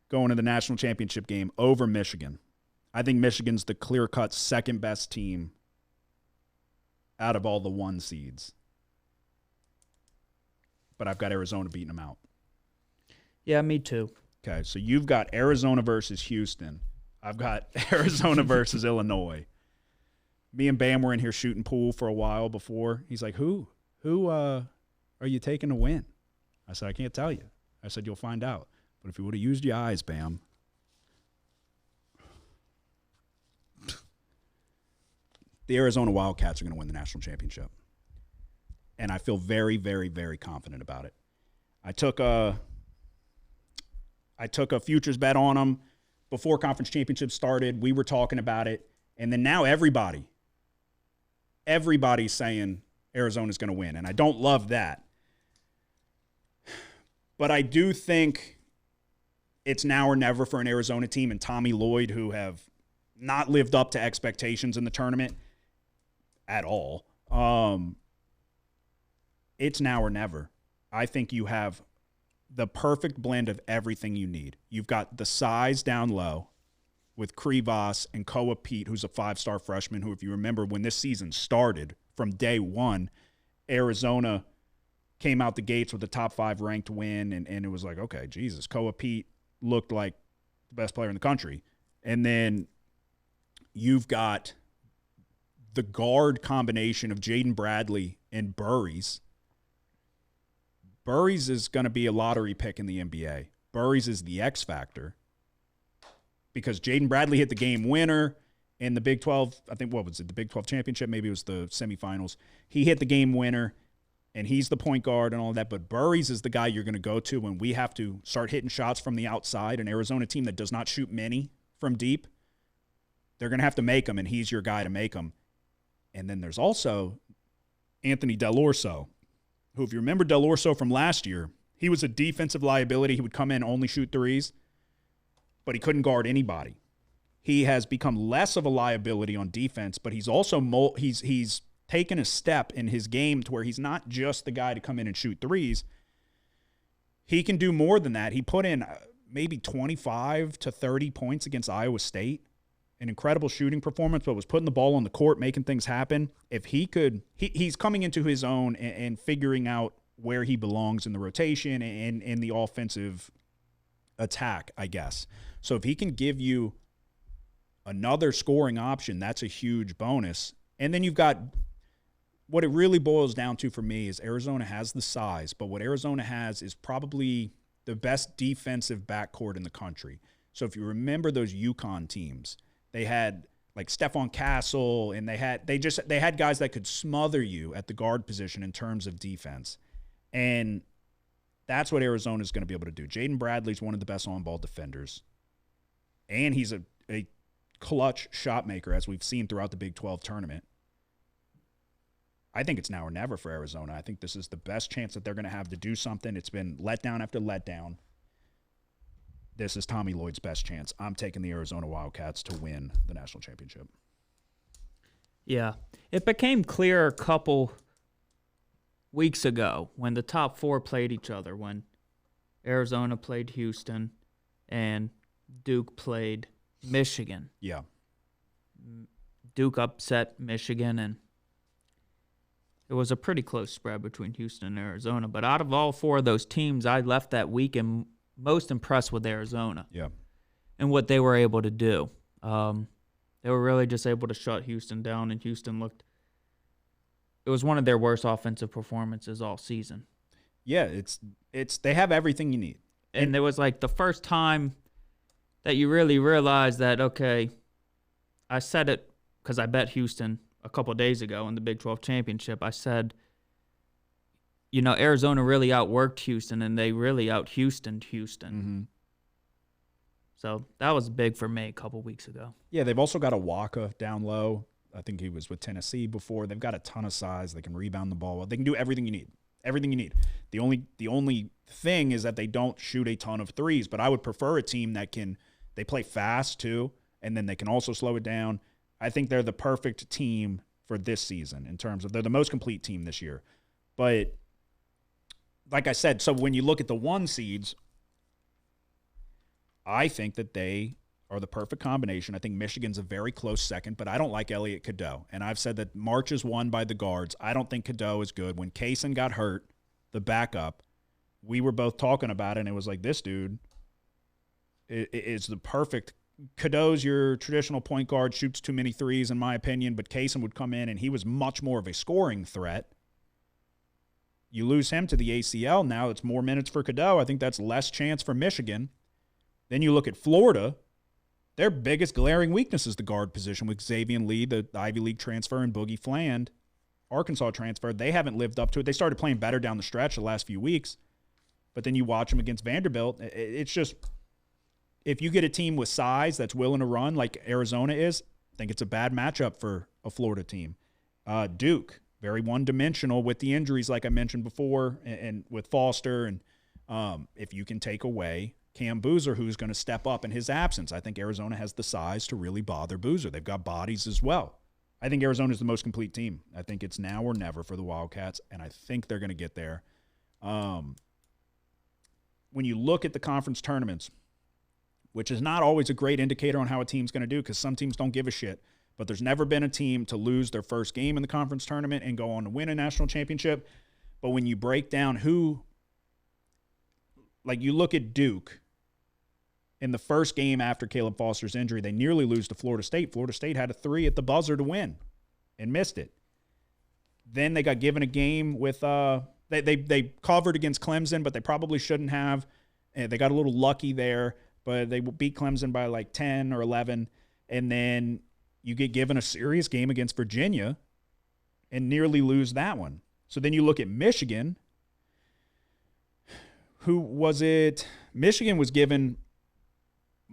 going to the national championship game over Michigan. I think Michigan's the clear-cut second-best team out of all the 1 seeds. But I've got Arizona beating them out. Yeah, me too. Okay, so you've got Arizona versus Houston. I've got Arizona versus Illinois. Me and Bam were in here shooting pool for a while before. He's like, who are you taking to win? I said, I can't tell you. I said, you'll find out. But if you would have used your eyes, Bam. The Arizona Wildcats are going to win the national championship. And I feel very, very, very confident about it. I took a futures bet on them before conference championships started. We were talking about it. And then now everybody's saying Arizona's going to win. And I don't love that. But I do think it's now or never for an Arizona team and Tommy Lloyd, who have not lived up to expectations in the tournament. at all. It's now or never. I think you have the perfect blend of everything you need. You've got the size down low with Krivas and Koa Pete, who's a 5-star freshman, who, if you remember, when this season started from day one, Arizona came out the gates with a top 5 ranked win, and it was like, okay, Jesus, Koa Pete looked like the best player in the country. And then you've got the guard combination of Jaden Bradley and Burries. Burries is going to be a lottery pick in the NBA. Burries is the X factor because Jaden Bradley hit the game winner in the Big 12. I think, what was it, the Big 12 championship? Maybe it was the semifinals. He hit the game winner, and he's the point guard and all that. But Burries is the guy you're going to go to when we have to start hitting shots from the outside. An Arizona team that does not shoot many from deep, they're going to have to make them, and he's your guy to make them. And then there's also Anthony Delorso, who, if you remember Delorso from last year, he was a defensive liability. He would come in, only shoot threes, but he couldn't guard anybody. He has become less of a liability on defense, but he's also he's taken a step in his game to where he's not just the guy to come in and shoot threes. He can do more than that. He put in maybe 25 to 30 points against Iowa State. An incredible shooting performance, but was putting the ball on the court, making things happen. If he could, he's coming into his own and figuring out where he belongs in the rotation and in the offensive attack, I guess. So if he can give you another scoring option, that's a huge bonus. And then you've got what it really boils down to for me is Arizona has the size, but what Arizona has is probably the best defensive backcourt in the country. So if you remember those UConn teams, they had like Stephon Castle, and they had guys that could smother you at the guard position in terms of defense. And that's what Arizona is going to be able to do. Jaden Bradley's one of the best on-ball defenders. And he's a clutch shot maker, as we've seen throughout the Big 12 tournament. I think it's now or never for Arizona. I think this is the best chance that they're going to have to do something. It's been letdown after letdown. This is Tommy Lloyd's best chance. I'm taking the Arizona Wildcats to win the national championship. Yeah. It became clear a couple weeks ago when the top 4 played each other, when Arizona played Houston and Duke played Michigan. Yeah. Duke upset Michigan, and it was a pretty close spread between Houston and Arizona. But out of all 4 of those teams, I left that weekend most impressed with Arizona. Yeah. And what they were able to do. They were really just able to shut Houston down, and Houston it was one of their worst offensive performances all season. Yeah, it's they have everything you need. And it was like the first time that you really realized that, okay, I said it because I bet Houston a couple days ago in the Big 12 championship. I said, Arizona really outworked Houston, and they really out-Houstoned Houston. Mm-hmm. So that was big for me a couple weeks ago. Yeah, they've also got a Waka down low. I think he was with Tennessee before. They've got a ton of size. They can rebound the ball. They can do everything you need. Everything you need. The only thing is that they don't shoot a ton of threes, but I would prefer a team that they play fast too, and then they can also slow it down. I think they're the perfect team for this season in terms of they're the most complete team this year. But like I said, so when you look at the 1 seeds, I think that they are the perfect combination. I think Michigan's a very close second, but I don't like Elliot Cadeau. And I've said that March is won by the guards. I don't think Cadeau is good. When Kaysen got hurt, the backup, we were both talking about it, and it was like, this dude is the perfect. Cadeau's your traditional point guard, shoots too many threes, in my opinion, but Kaysen would come in, and he was much more of a scoring threat. You lose him to the ACL. Now it's more minutes for Cadeau. I think that's less chance for Michigan. Then you look at Florida. Their biggest glaring weakness is the guard position with Xavier Lee, the Ivy League transfer, and Boogie Fland, Arkansas transfer. They haven't lived up to it. They started playing better down the stretch the last few weeks. But then you watch them against Vanderbilt. It's just, if you get a team with size that's willing to run like Arizona is, I think it's a bad matchup for a Florida team. Duke, very one-dimensional with the injuries like I mentioned before, and with Foster. And if you can take away Cam Boozer, who's going to step up in his absence, I think Arizona has the size to really bother Boozer. They've got bodies as well. I think Arizona's the most complete team. I think it's now or never for the Wildcats, and I think they're going to get there. When you look at the conference tournaments, which is not always a great indicator on how a team's going to do because some teams don't give a shit, but there's never been a team to lose their first game in the conference tournament and go on to win a national championship. But when you break down you look at Duke, in the first game after Caleb Foster's injury, they nearly lose to Florida State. Florida State had a 3 at the buzzer to win and missed it. Then they got given a game with they covered against Clemson, but they probably shouldn't have. They got a little lucky there, but they beat Clemson by like 10 or 11. And then you get given a serious game against Virginia and nearly lose that one. So then you look at Michigan. Who was it? Michigan was given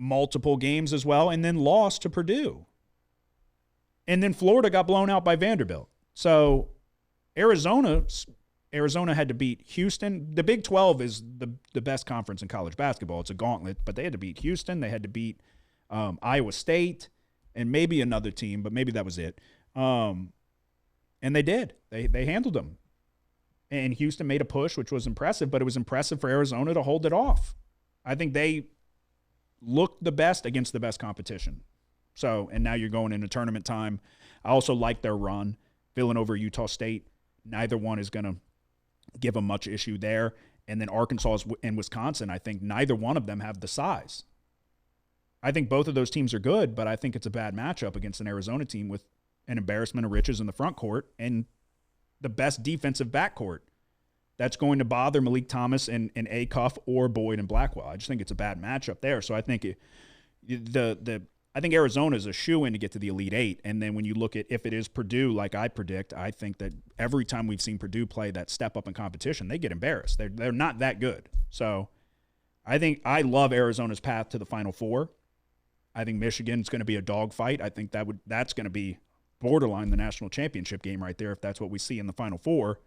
multiple games as well and then lost to Purdue. And then Florida got blown out by Vanderbilt. So Arizona had to beat Houston. The Big 12 is the best conference in college basketball. It's a gauntlet, but they had to beat Houston. They had to beat Iowa State and maybe another team, but maybe that was it. And they did. They handled them. And Houston made a push, which was impressive, but it was impressive for Arizona to hold it off. I think they looked the best against the best competition. So, and now you're going into tournament time. I also like their run. Villanova, Utah State, neither one is going to give them much issue there. And then Arkansas and Wisconsin, I think neither one of them have the size. I think both of those teams are good, but I think it's a bad matchup against an Arizona team with an embarrassment of riches in the front court and the best defensive backcourt. That's going to bother Malik Thomas and Acuff or Boyd and Blackwell. I just think it's a bad matchup there. So I think I think Arizona is a shoo-in to get to the Elite Eight. And then when you look at if it is Purdue, like I predict, I think that every time we've seen Purdue play that step up in competition, they get embarrassed. They're not that good. So I think I love Arizona's path to the Final Four. I think Michigan's going to be a dogfight. I think that's going to be borderline the national championship game right there if that's what we see in the Final Four.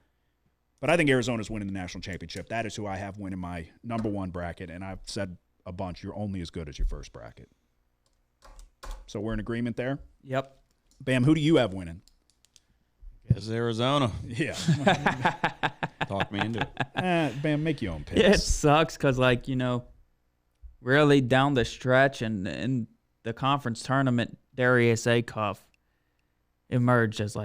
But I think Arizona's winning the national championship. That is who I have winning my number one bracket. And I've said a bunch, you're only as good as your first bracket. So we're in agreement there? Yep. Bam, who do you have winning? It's Arizona. Yeah. Talk me into it. Bam, make your own picks. It sucks because, really down the stretch and in the conference tournament, Darius Acuff emerged as,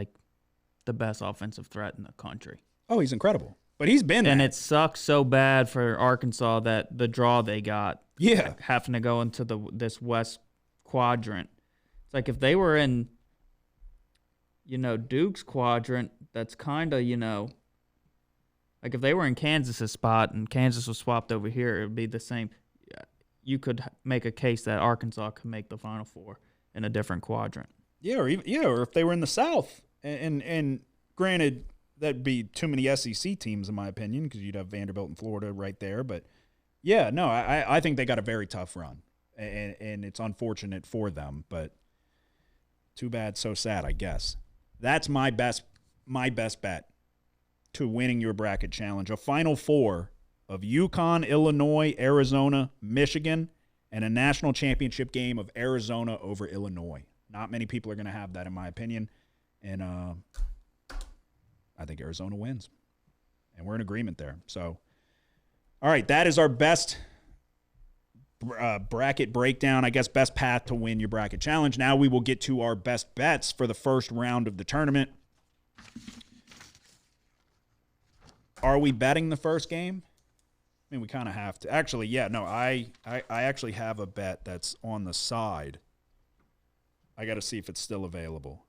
the best offensive threat in the country. Oh, he's incredible. But he's been And that. it sucks so bad for Arkansas that the draw they got. Yeah. Having to go into this West quadrant. It's like if they were in, Duke's quadrant, that's kind of, if they were in Kansas's spot and Kansas was swapped over here, it would be the same. You could make a case that Arkansas could make the Final Four in a different quadrant. Yeah, or if they were in the South. And granted, that'd be too many SEC teams in my opinion because you'd have Vanderbilt and Florida right there. But, yeah, no, I think they got a very tough run. And it's unfortunate for them, but too bad, so sad, I guess. That's my best bet to winning your bracket challenge. A Final Four of UConn, Illinois, Arizona, Michigan, and a national championship game of Arizona over Illinois. Not many people are going to have that, in my opinion. And I think Arizona wins. And we're in agreement there. So, all right, that is our best bracket breakdown, I guess best path to win your bracket challenge. Now we will get to our best bets for the first round of the tournament. Are we betting the first game? I mean, we kind of have to. Actually, yeah, no, I actually have a bet that's on the side. I got to see if it's still available.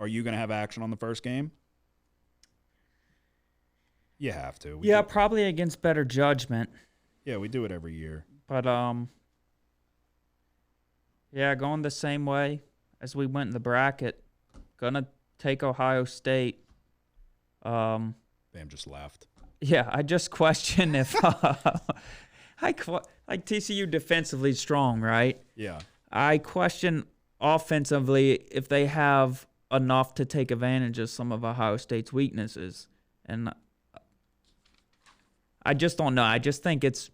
Are you going to have action on the first game? You have to. Yeah, probably against better judgment. Yeah, we do it every year. But, going the same way as we went in the bracket. Gonna take Ohio State. Bam just laughed. Yeah, I just question if TCU defensively strong, right? Yeah. I question offensively if they have enough to take advantage of some of Ohio State's weaknesses. And I just don't know. I just think it's,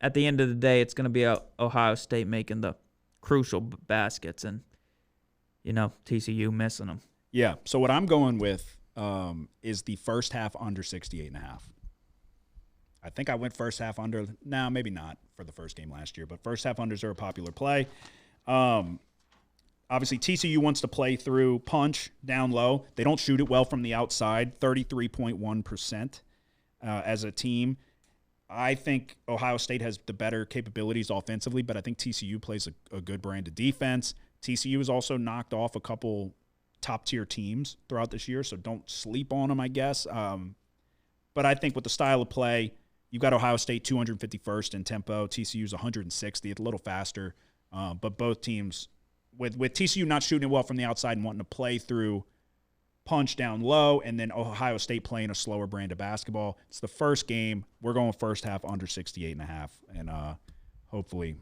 at the end of the day, it's going to be Ohio State making the crucial baskets. And TCU missing them. Yeah. So what I'm going with is the first half under 68.5. I think I went first half under. No, maybe not for the first game last year, but first half unders are a popular play. Obviously, TCU wants to play through punch down low. They don't shoot it well from the outside, 33.1% as a team. I think Ohio State has the better capabilities offensively, but I think TCU plays a good brand of defense. TCU has also knocked off a couple top-tier teams throughout this year, so don't sleep on them, I guess. But I think with the style of play, you've got Ohio State 251st in tempo. TCU's 160th, a little faster. But both teams, with TCU not shooting it well from the outside and wanting to play through punch down low, and then Ohio State playing a slower brand of basketball. It's the first game. We're going first half under 68.5, and hopefully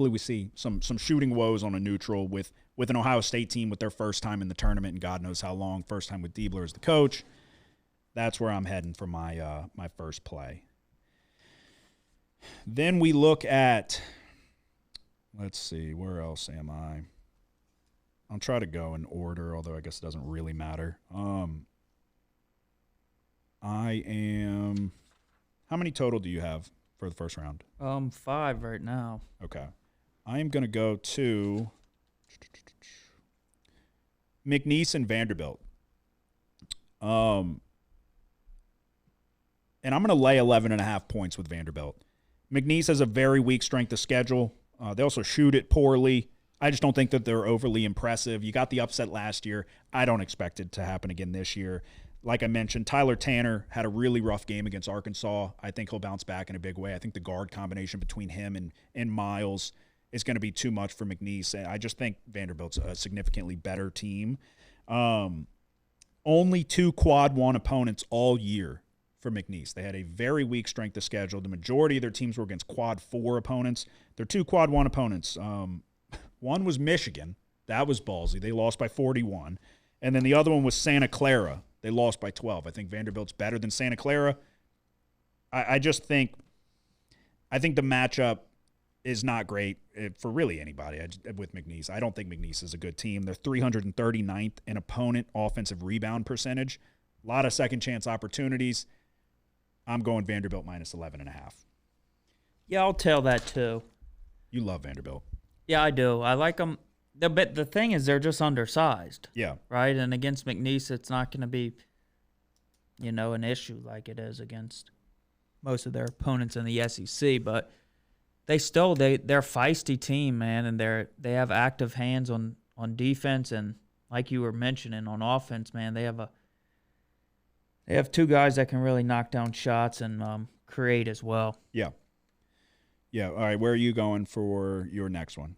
we see some shooting woes on a neutral with an Ohio State team with their first time in the tournament and God knows how long, first time with Diebler as the coach. That's where I'm heading for my my first play. Then we look at, let's see, where else am I? I'll try to go in order, although I guess it doesn't really matter. I am. How many total do you have for the first round? 5 right now. Okay. I am going to go to McNeese and Vanderbilt. And I'm going to lay 11.5 points with Vanderbilt. McNeese has a very weak strength of schedule. They also shoot it poorly. I just don't think that they're overly impressive. You got the upset last year. I don't expect it to happen again this year. Like I mentioned, Tyler Tanner had a really rough game against Arkansas. I think he'll bounce back in a big way. I think the guard combination between him and Miles is going to be too much for McNeese. I just think Vanderbilt's a significantly better team. Only 2 quad 1 opponents all year for McNeese. They had a very weak strength of schedule. The majority of their teams were against quad 4 opponents. They're 2 quad 1 opponents. One was Michigan. That was ballsy. They lost by 41. And then the other one was Santa Clara. They lost by 12. I think Vanderbilt's better than Santa Clara. I just think the matchup is not great for really anybody with McNeese. I don't think McNeese is a good team. They're 339th in opponent offensive rebound percentage. A lot of second chance opportunities. I'm going Vanderbilt minus 11.5. Yeah, I'll tell that too. You love Vanderbilt. Yeah, I do. I like them. But the thing is, they're just undersized. Yeah. Right? And against McNeese, it's not going to be, an issue like it is against most of their opponents in the SEC. But they're a feisty team, man, and they have active hands on defense, and like you were mentioning on offense, man, they have 2 guys that can really knock down shots and create as well. Yeah. Yeah. All right. Where are you going for your next one?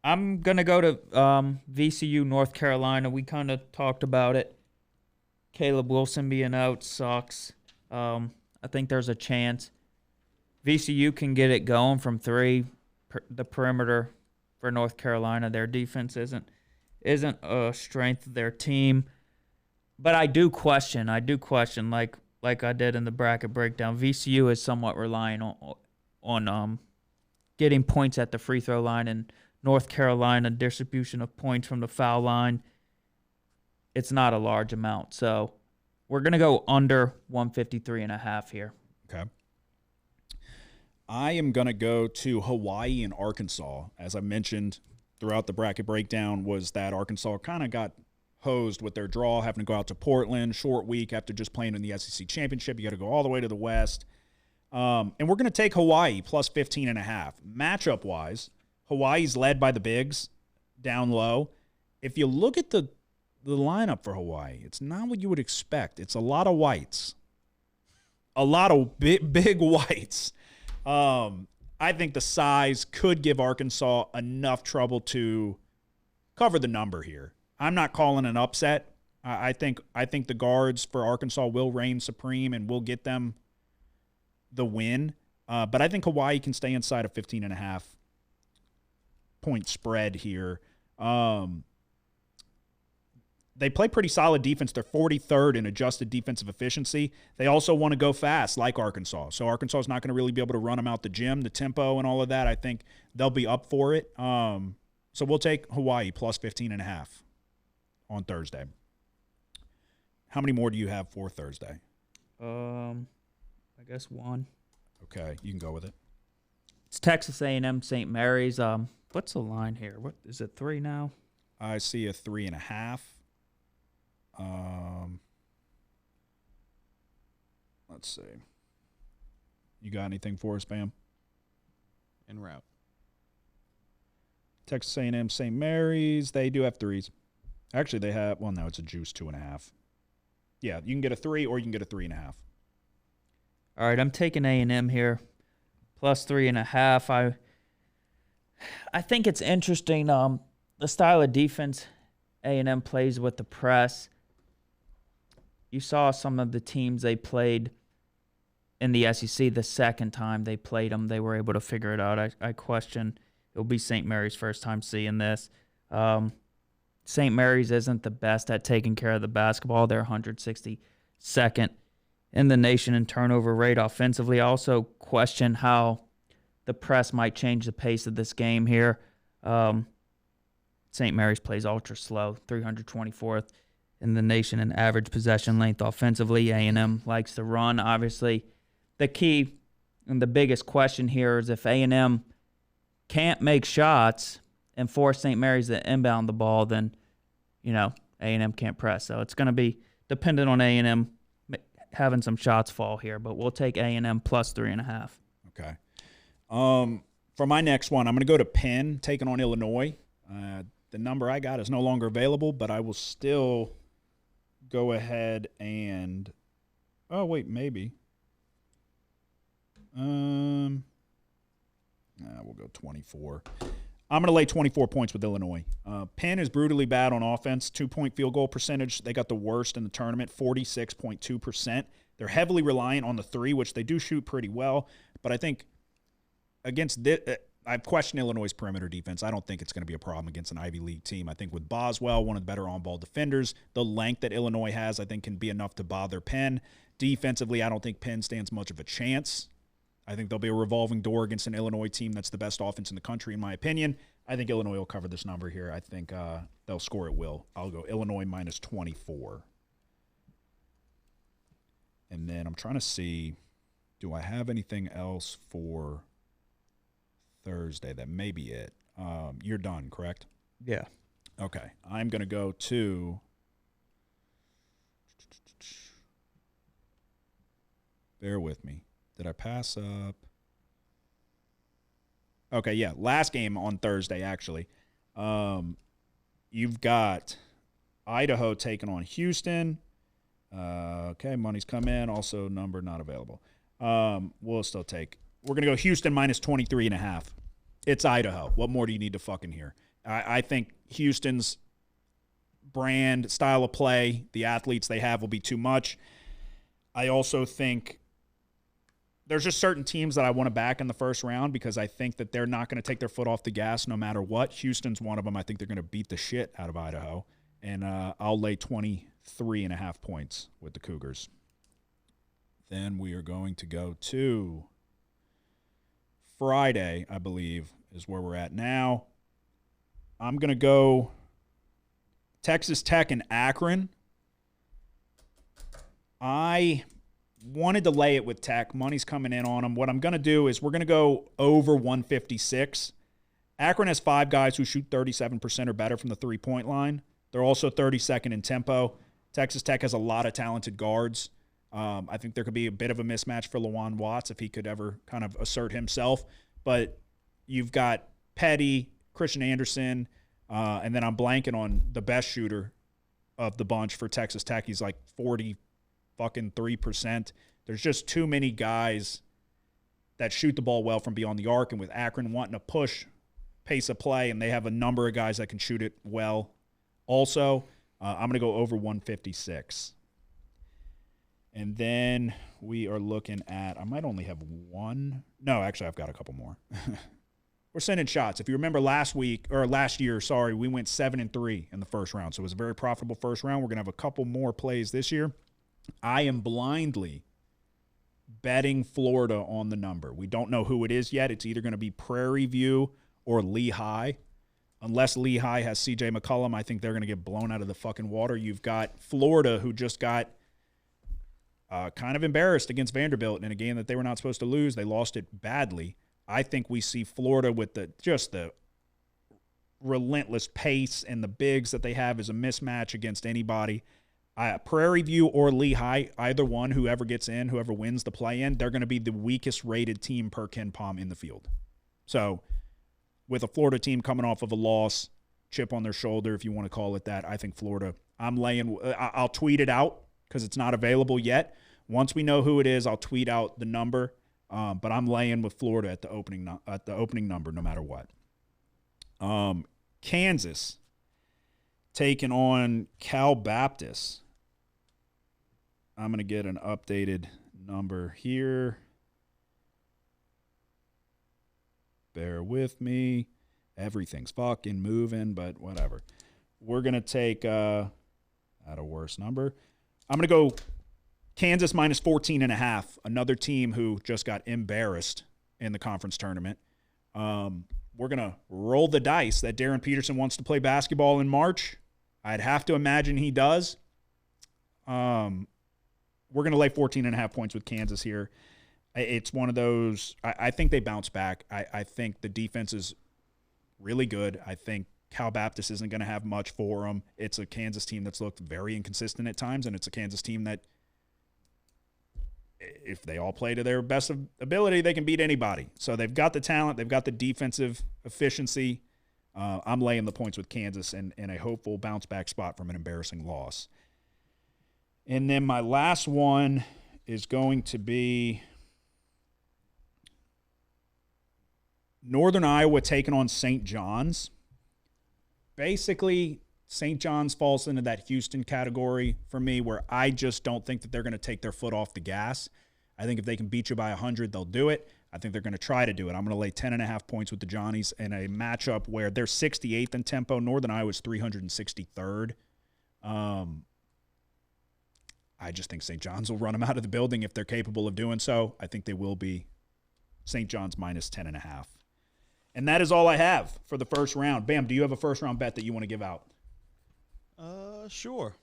I'm going to go to VCU, North Carolina. We kind of talked about it. Caleb Wilson being out sucks. I think there's a chance VCU can get it going from 3. The perimeter for North Carolina, their defense isn't a strength of their team. But I do question, like I did in the bracket breakdown, VCU is somewhat relying on getting points at the free throw line, and North Carolina distribution of points from the foul line, it's not a large amount. So we're going to go under 153.5 here. Okay. I am going to go to Hawaii and Arkansas. As I mentioned throughout the bracket breakdown, was that Arkansas kind of got hosed with their draw, having to go out to Portland, short week after just playing in the SEC Championship. You got to go all the way to the West. And we're going to take Hawaii plus 15.5. Matchup-wise, Hawaii's led by the bigs down low. If you look at the lineup for Hawaii, it's not what you would expect. It's a lot of whites. A lot of big whites. I think the size could give Arkansas enough trouble to cover the number here. I'm not calling an upset. I think the guards for Arkansas will reign supreme and will get them the win. But I think Hawaii can stay inside a 15.5 point spread here. They play pretty solid defense. They're 43rd in adjusted defensive efficiency. They also want to go fast like Arkansas. So Arkansas is not going to really be able to run them out the gym, the tempo and all of that. I think they'll be up for it. So we'll take Hawaii plus 15.5 on Thursday. How many more do you have for Thursday? I guess one. Okay, you can go with it. It's Texas A&M St. Mary's. What's the line here? What is it? 3 now? I see a 3.5. Let's see. You got anything for us, Bam? En route. Texas A&M St. Mary's, they do have 3s. Actually, they have, well, no, it's a juice 2.5. Yeah, you can get a 3 or you can get a 3.5. All right, I'm taking A&M here, plus 3.5. I think it's interesting. The style of defense A&M plays with the press. You saw some of the teams they played in the SEC the second time they played them. They were able to figure it out. I question it'll be St. Mary's first time seeing this. St. Mary's isn't the best at taking care of the basketball. They're 162nd in the nation in turnover rate offensively. I also question how the press might change the pace of this game here. St. Mary's plays ultra slow, 324th in the nation in average possession length offensively. A&M likes to run. Obviously, the key and the biggest question here is if A&M can't make shots and force St. Mary's to inbound the ball, then, A&M can't press. So it's going to be dependent on A&M having some shots fall here, but we'll take A&M plus 3.5. Okay. For my next one, I'm going to go to Penn, taking on Illinois. The number I got is no longer available, but I will still go ahead and – oh, wait, maybe. We'll go 24. I'm going to lay 24 points with Illinois. Penn is brutally bad on offense, 2-point field goal percentage. They got the worst in the tournament, 46.2%. They're heavily reliant on the 3, which they do shoot pretty well. But I think against this, I've questioned Illinois' perimeter defense. I don't think it's going to be a problem against an Ivy League team. I think with Boswell, one of the better on-ball defenders, the length that Illinois has, I think, can be enough to bother Penn. Defensively, I don't think Penn stands much of a chance. I think there'll be a revolving door against an Illinois team that's the best offense in the country, in my opinion. I think Illinois will cover this number here. I think they'll score at will. I'll go Illinois minus 24. And then I'm trying to see, do I have anything else for Thursday? That may be it. You're done, correct? Yeah. Okay. I'm going to go to – bear with me. Did I pass up? Okay, yeah. Last game on Thursday, actually. You've got Idaho taking on Houston. Okay, money's come in. Also, number not available. We'll still take. We're going to go Houston minus 23.5. It's Idaho. What more do you need to fucking hear? I think Houston's brand, style of play, the athletes they have will be too much. I also think there's just certain teams that I want to back in the first round because I think that they're not going to take their foot off the gas no matter what. Houston's one of them. I think they're going to beat the shit out of Idaho. And I'll lay 23.5 points with the Cougars. Then we are going to go to Friday, I believe, is where we're at now. I'm going to go Texas Tech and Akron. I wanted to lay it with Tech. Money's coming in on them. What I'm going to do is we're going to go over 156. Akron has 5 guys who shoot 37% or better from the three-point line. They're also 32nd in tempo. Texas Tech has a lot of talented guards. I think there could be a bit of a mismatch for Lawan Watts if he could ever kind of assert himself. But you've got Petty, Christian Anderson, and then I'm blanking on the best shooter of the bunch for Texas Tech. He's like 3%. There's just too many guys that shoot the ball well from beyond the arc, and with Akron wanting to push pace of play, and they have a number of guys that can shoot it well also, I'm going to go over 156. And then we are looking at, I might only have one. No, actually, I've got a couple more. We're sending shots. If you remember last year, we went 7-3 in the first round. So it was a very profitable first round. We're going to have a couple more plays this year. I am blindly betting Florida on the number. We don't know who it is yet. It's either going to be Prairie View or Lehigh. Unless Lehigh has C.J. McCollum, I think they're going to get blown out of the fucking water. You've got Florida, who just got kind of embarrassed against Vanderbilt in a game that they were not supposed to lose. They lost it badly. I think we see Florida with the relentless pace and the bigs that they have is a mismatch against anybody. Prairie View or Lehigh, either one, whoever gets in, whoever wins the play-in, they're going to be the weakest rated team per Ken Pom in the field. So with a Florida team coming off of a loss, chip on their shoulder, if you want to call it that, I think Florida, I'll tweet it out because it's not available yet. Once we know who it is, I'll tweet out the number. But I'm laying with Florida at the opening number no matter what. Kansas taking on Cal Baptist. I'm going to get an updated number here. Bear with me. Everything's fucking moving, but whatever. We're going to take at a worse number. I'm going to go Kansas minus 14.5. Another team who just got embarrassed in the conference tournament. We're going to roll the dice that Darren Peterson wants to play basketball in March. I'd have to imagine he does. We're going to lay 14.5 points with Kansas here. It's one of those, I think they bounce back. I think the defense is really good. I think Cal Baptist isn't going to have much for them. It's a Kansas team that's looked very inconsistent at times, and it's a Kansas team that, if they all play to their best ability, they can beat anybody. So they've got the talent. They've got the defensive efficiency. I'm laying the points with Kansas in a hopeful bounce-back spot from an embarrassing loss. And then my last one is going to be Northern Iowa taking on St. John's. Basically, St. John's falls into that Houston category for me where I just don't think that they're going to take their foot off the gas. I think if they can beat you by 100, they'll do it. I think they're going to try to do it. I'm going to lay 10.5 points with the Johnnies in a matchup where they're 68th in tempo. Northern Iowa's 363rd. I just think St. John's will run them out of the building if they're capable of doing so. I think they will be. St. John's minus 10.5. And that is all I have for the first round. Bam, do you have a first-round bet that you want to give out? Sure.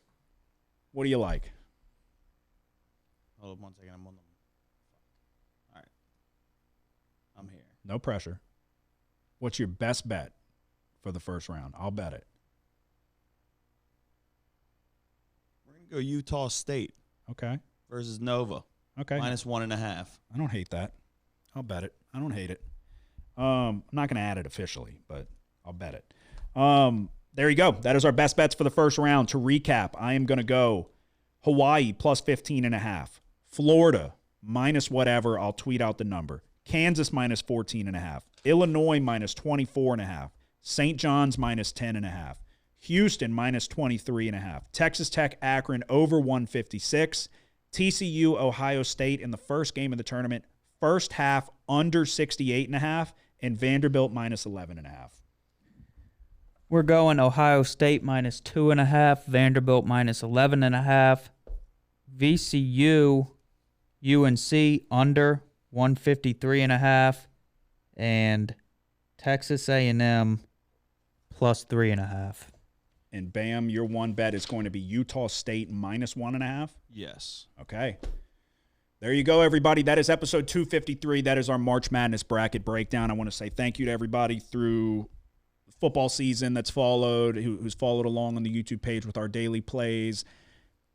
What do you like? Hold on one second. I'm on the. All right. I'm here. No pressure. What's your best bet for the first round? I'll bet it. We're going to go Utah State. Okay. Versus Nova. Okay. Minus 1.5. I don't hate that. I'll bet it. I don't hate it. I'm not going to add it officially, but I'll bet it. There you go. That is our best bets for the first round. To recap, I am going to go Hawaii plus 15.5. Florida minus whatever. I'll tweet out the number. Kansas minus 14.5. Illinois minus 24.5. St. John's minus 10.5. Houston minus 23.5. Texas Tech Akron over 156. TCU Ohio State in the first game of the tournament. First half under 68.5. And Vanderbilt minus 11.5. We're going Ohio State minus 2.5, Vanderbilt minus 11.5, VCU, UNC under 153.5, and Texas A&M plus 3.5. And bam, your one bet is going to be Utah State minus 1.5. Yes. Okay. There you go, everybody. That is episode 253. That is our March Madness bracket breakdown. I want to say thank you to everybody through football season that's followed, who's followed along on the YouTube page with our daily plays.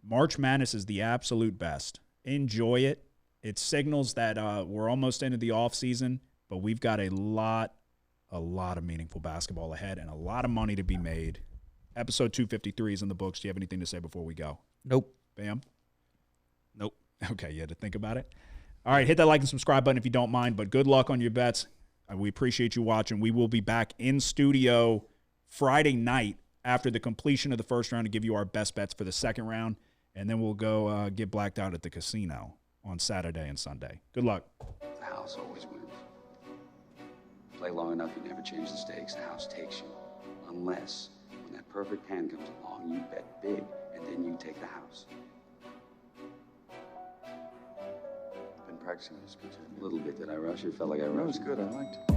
March Madness is the absolute best. Enjoy it. It signals that we're almost into the off season, but we've got a lot of meaningful basketball ahead and a lot of money to be made. Episode 253 is in the books. Do you have anything to say before we go? Nope. Bam? Nope. Okay, you had to think about it. All right, hit that like and subscribe button if you don't mind, but good luck on your bets. We appreciate you watching. We will be back in studio Friday night after the completion of the first round to give you our best bets for the second round, and then we'll go get blacked out at the casino on Saturday and Sunday. Good luck. The house always wins. Play long enough, you never change the stakes. The house takes you. Unless, when that perfect hand comes along, you bet big, and then you take the house. I've been practicing this good. A little bit. Did I rush it? Felt like I rushed. No, it was good. I liked it.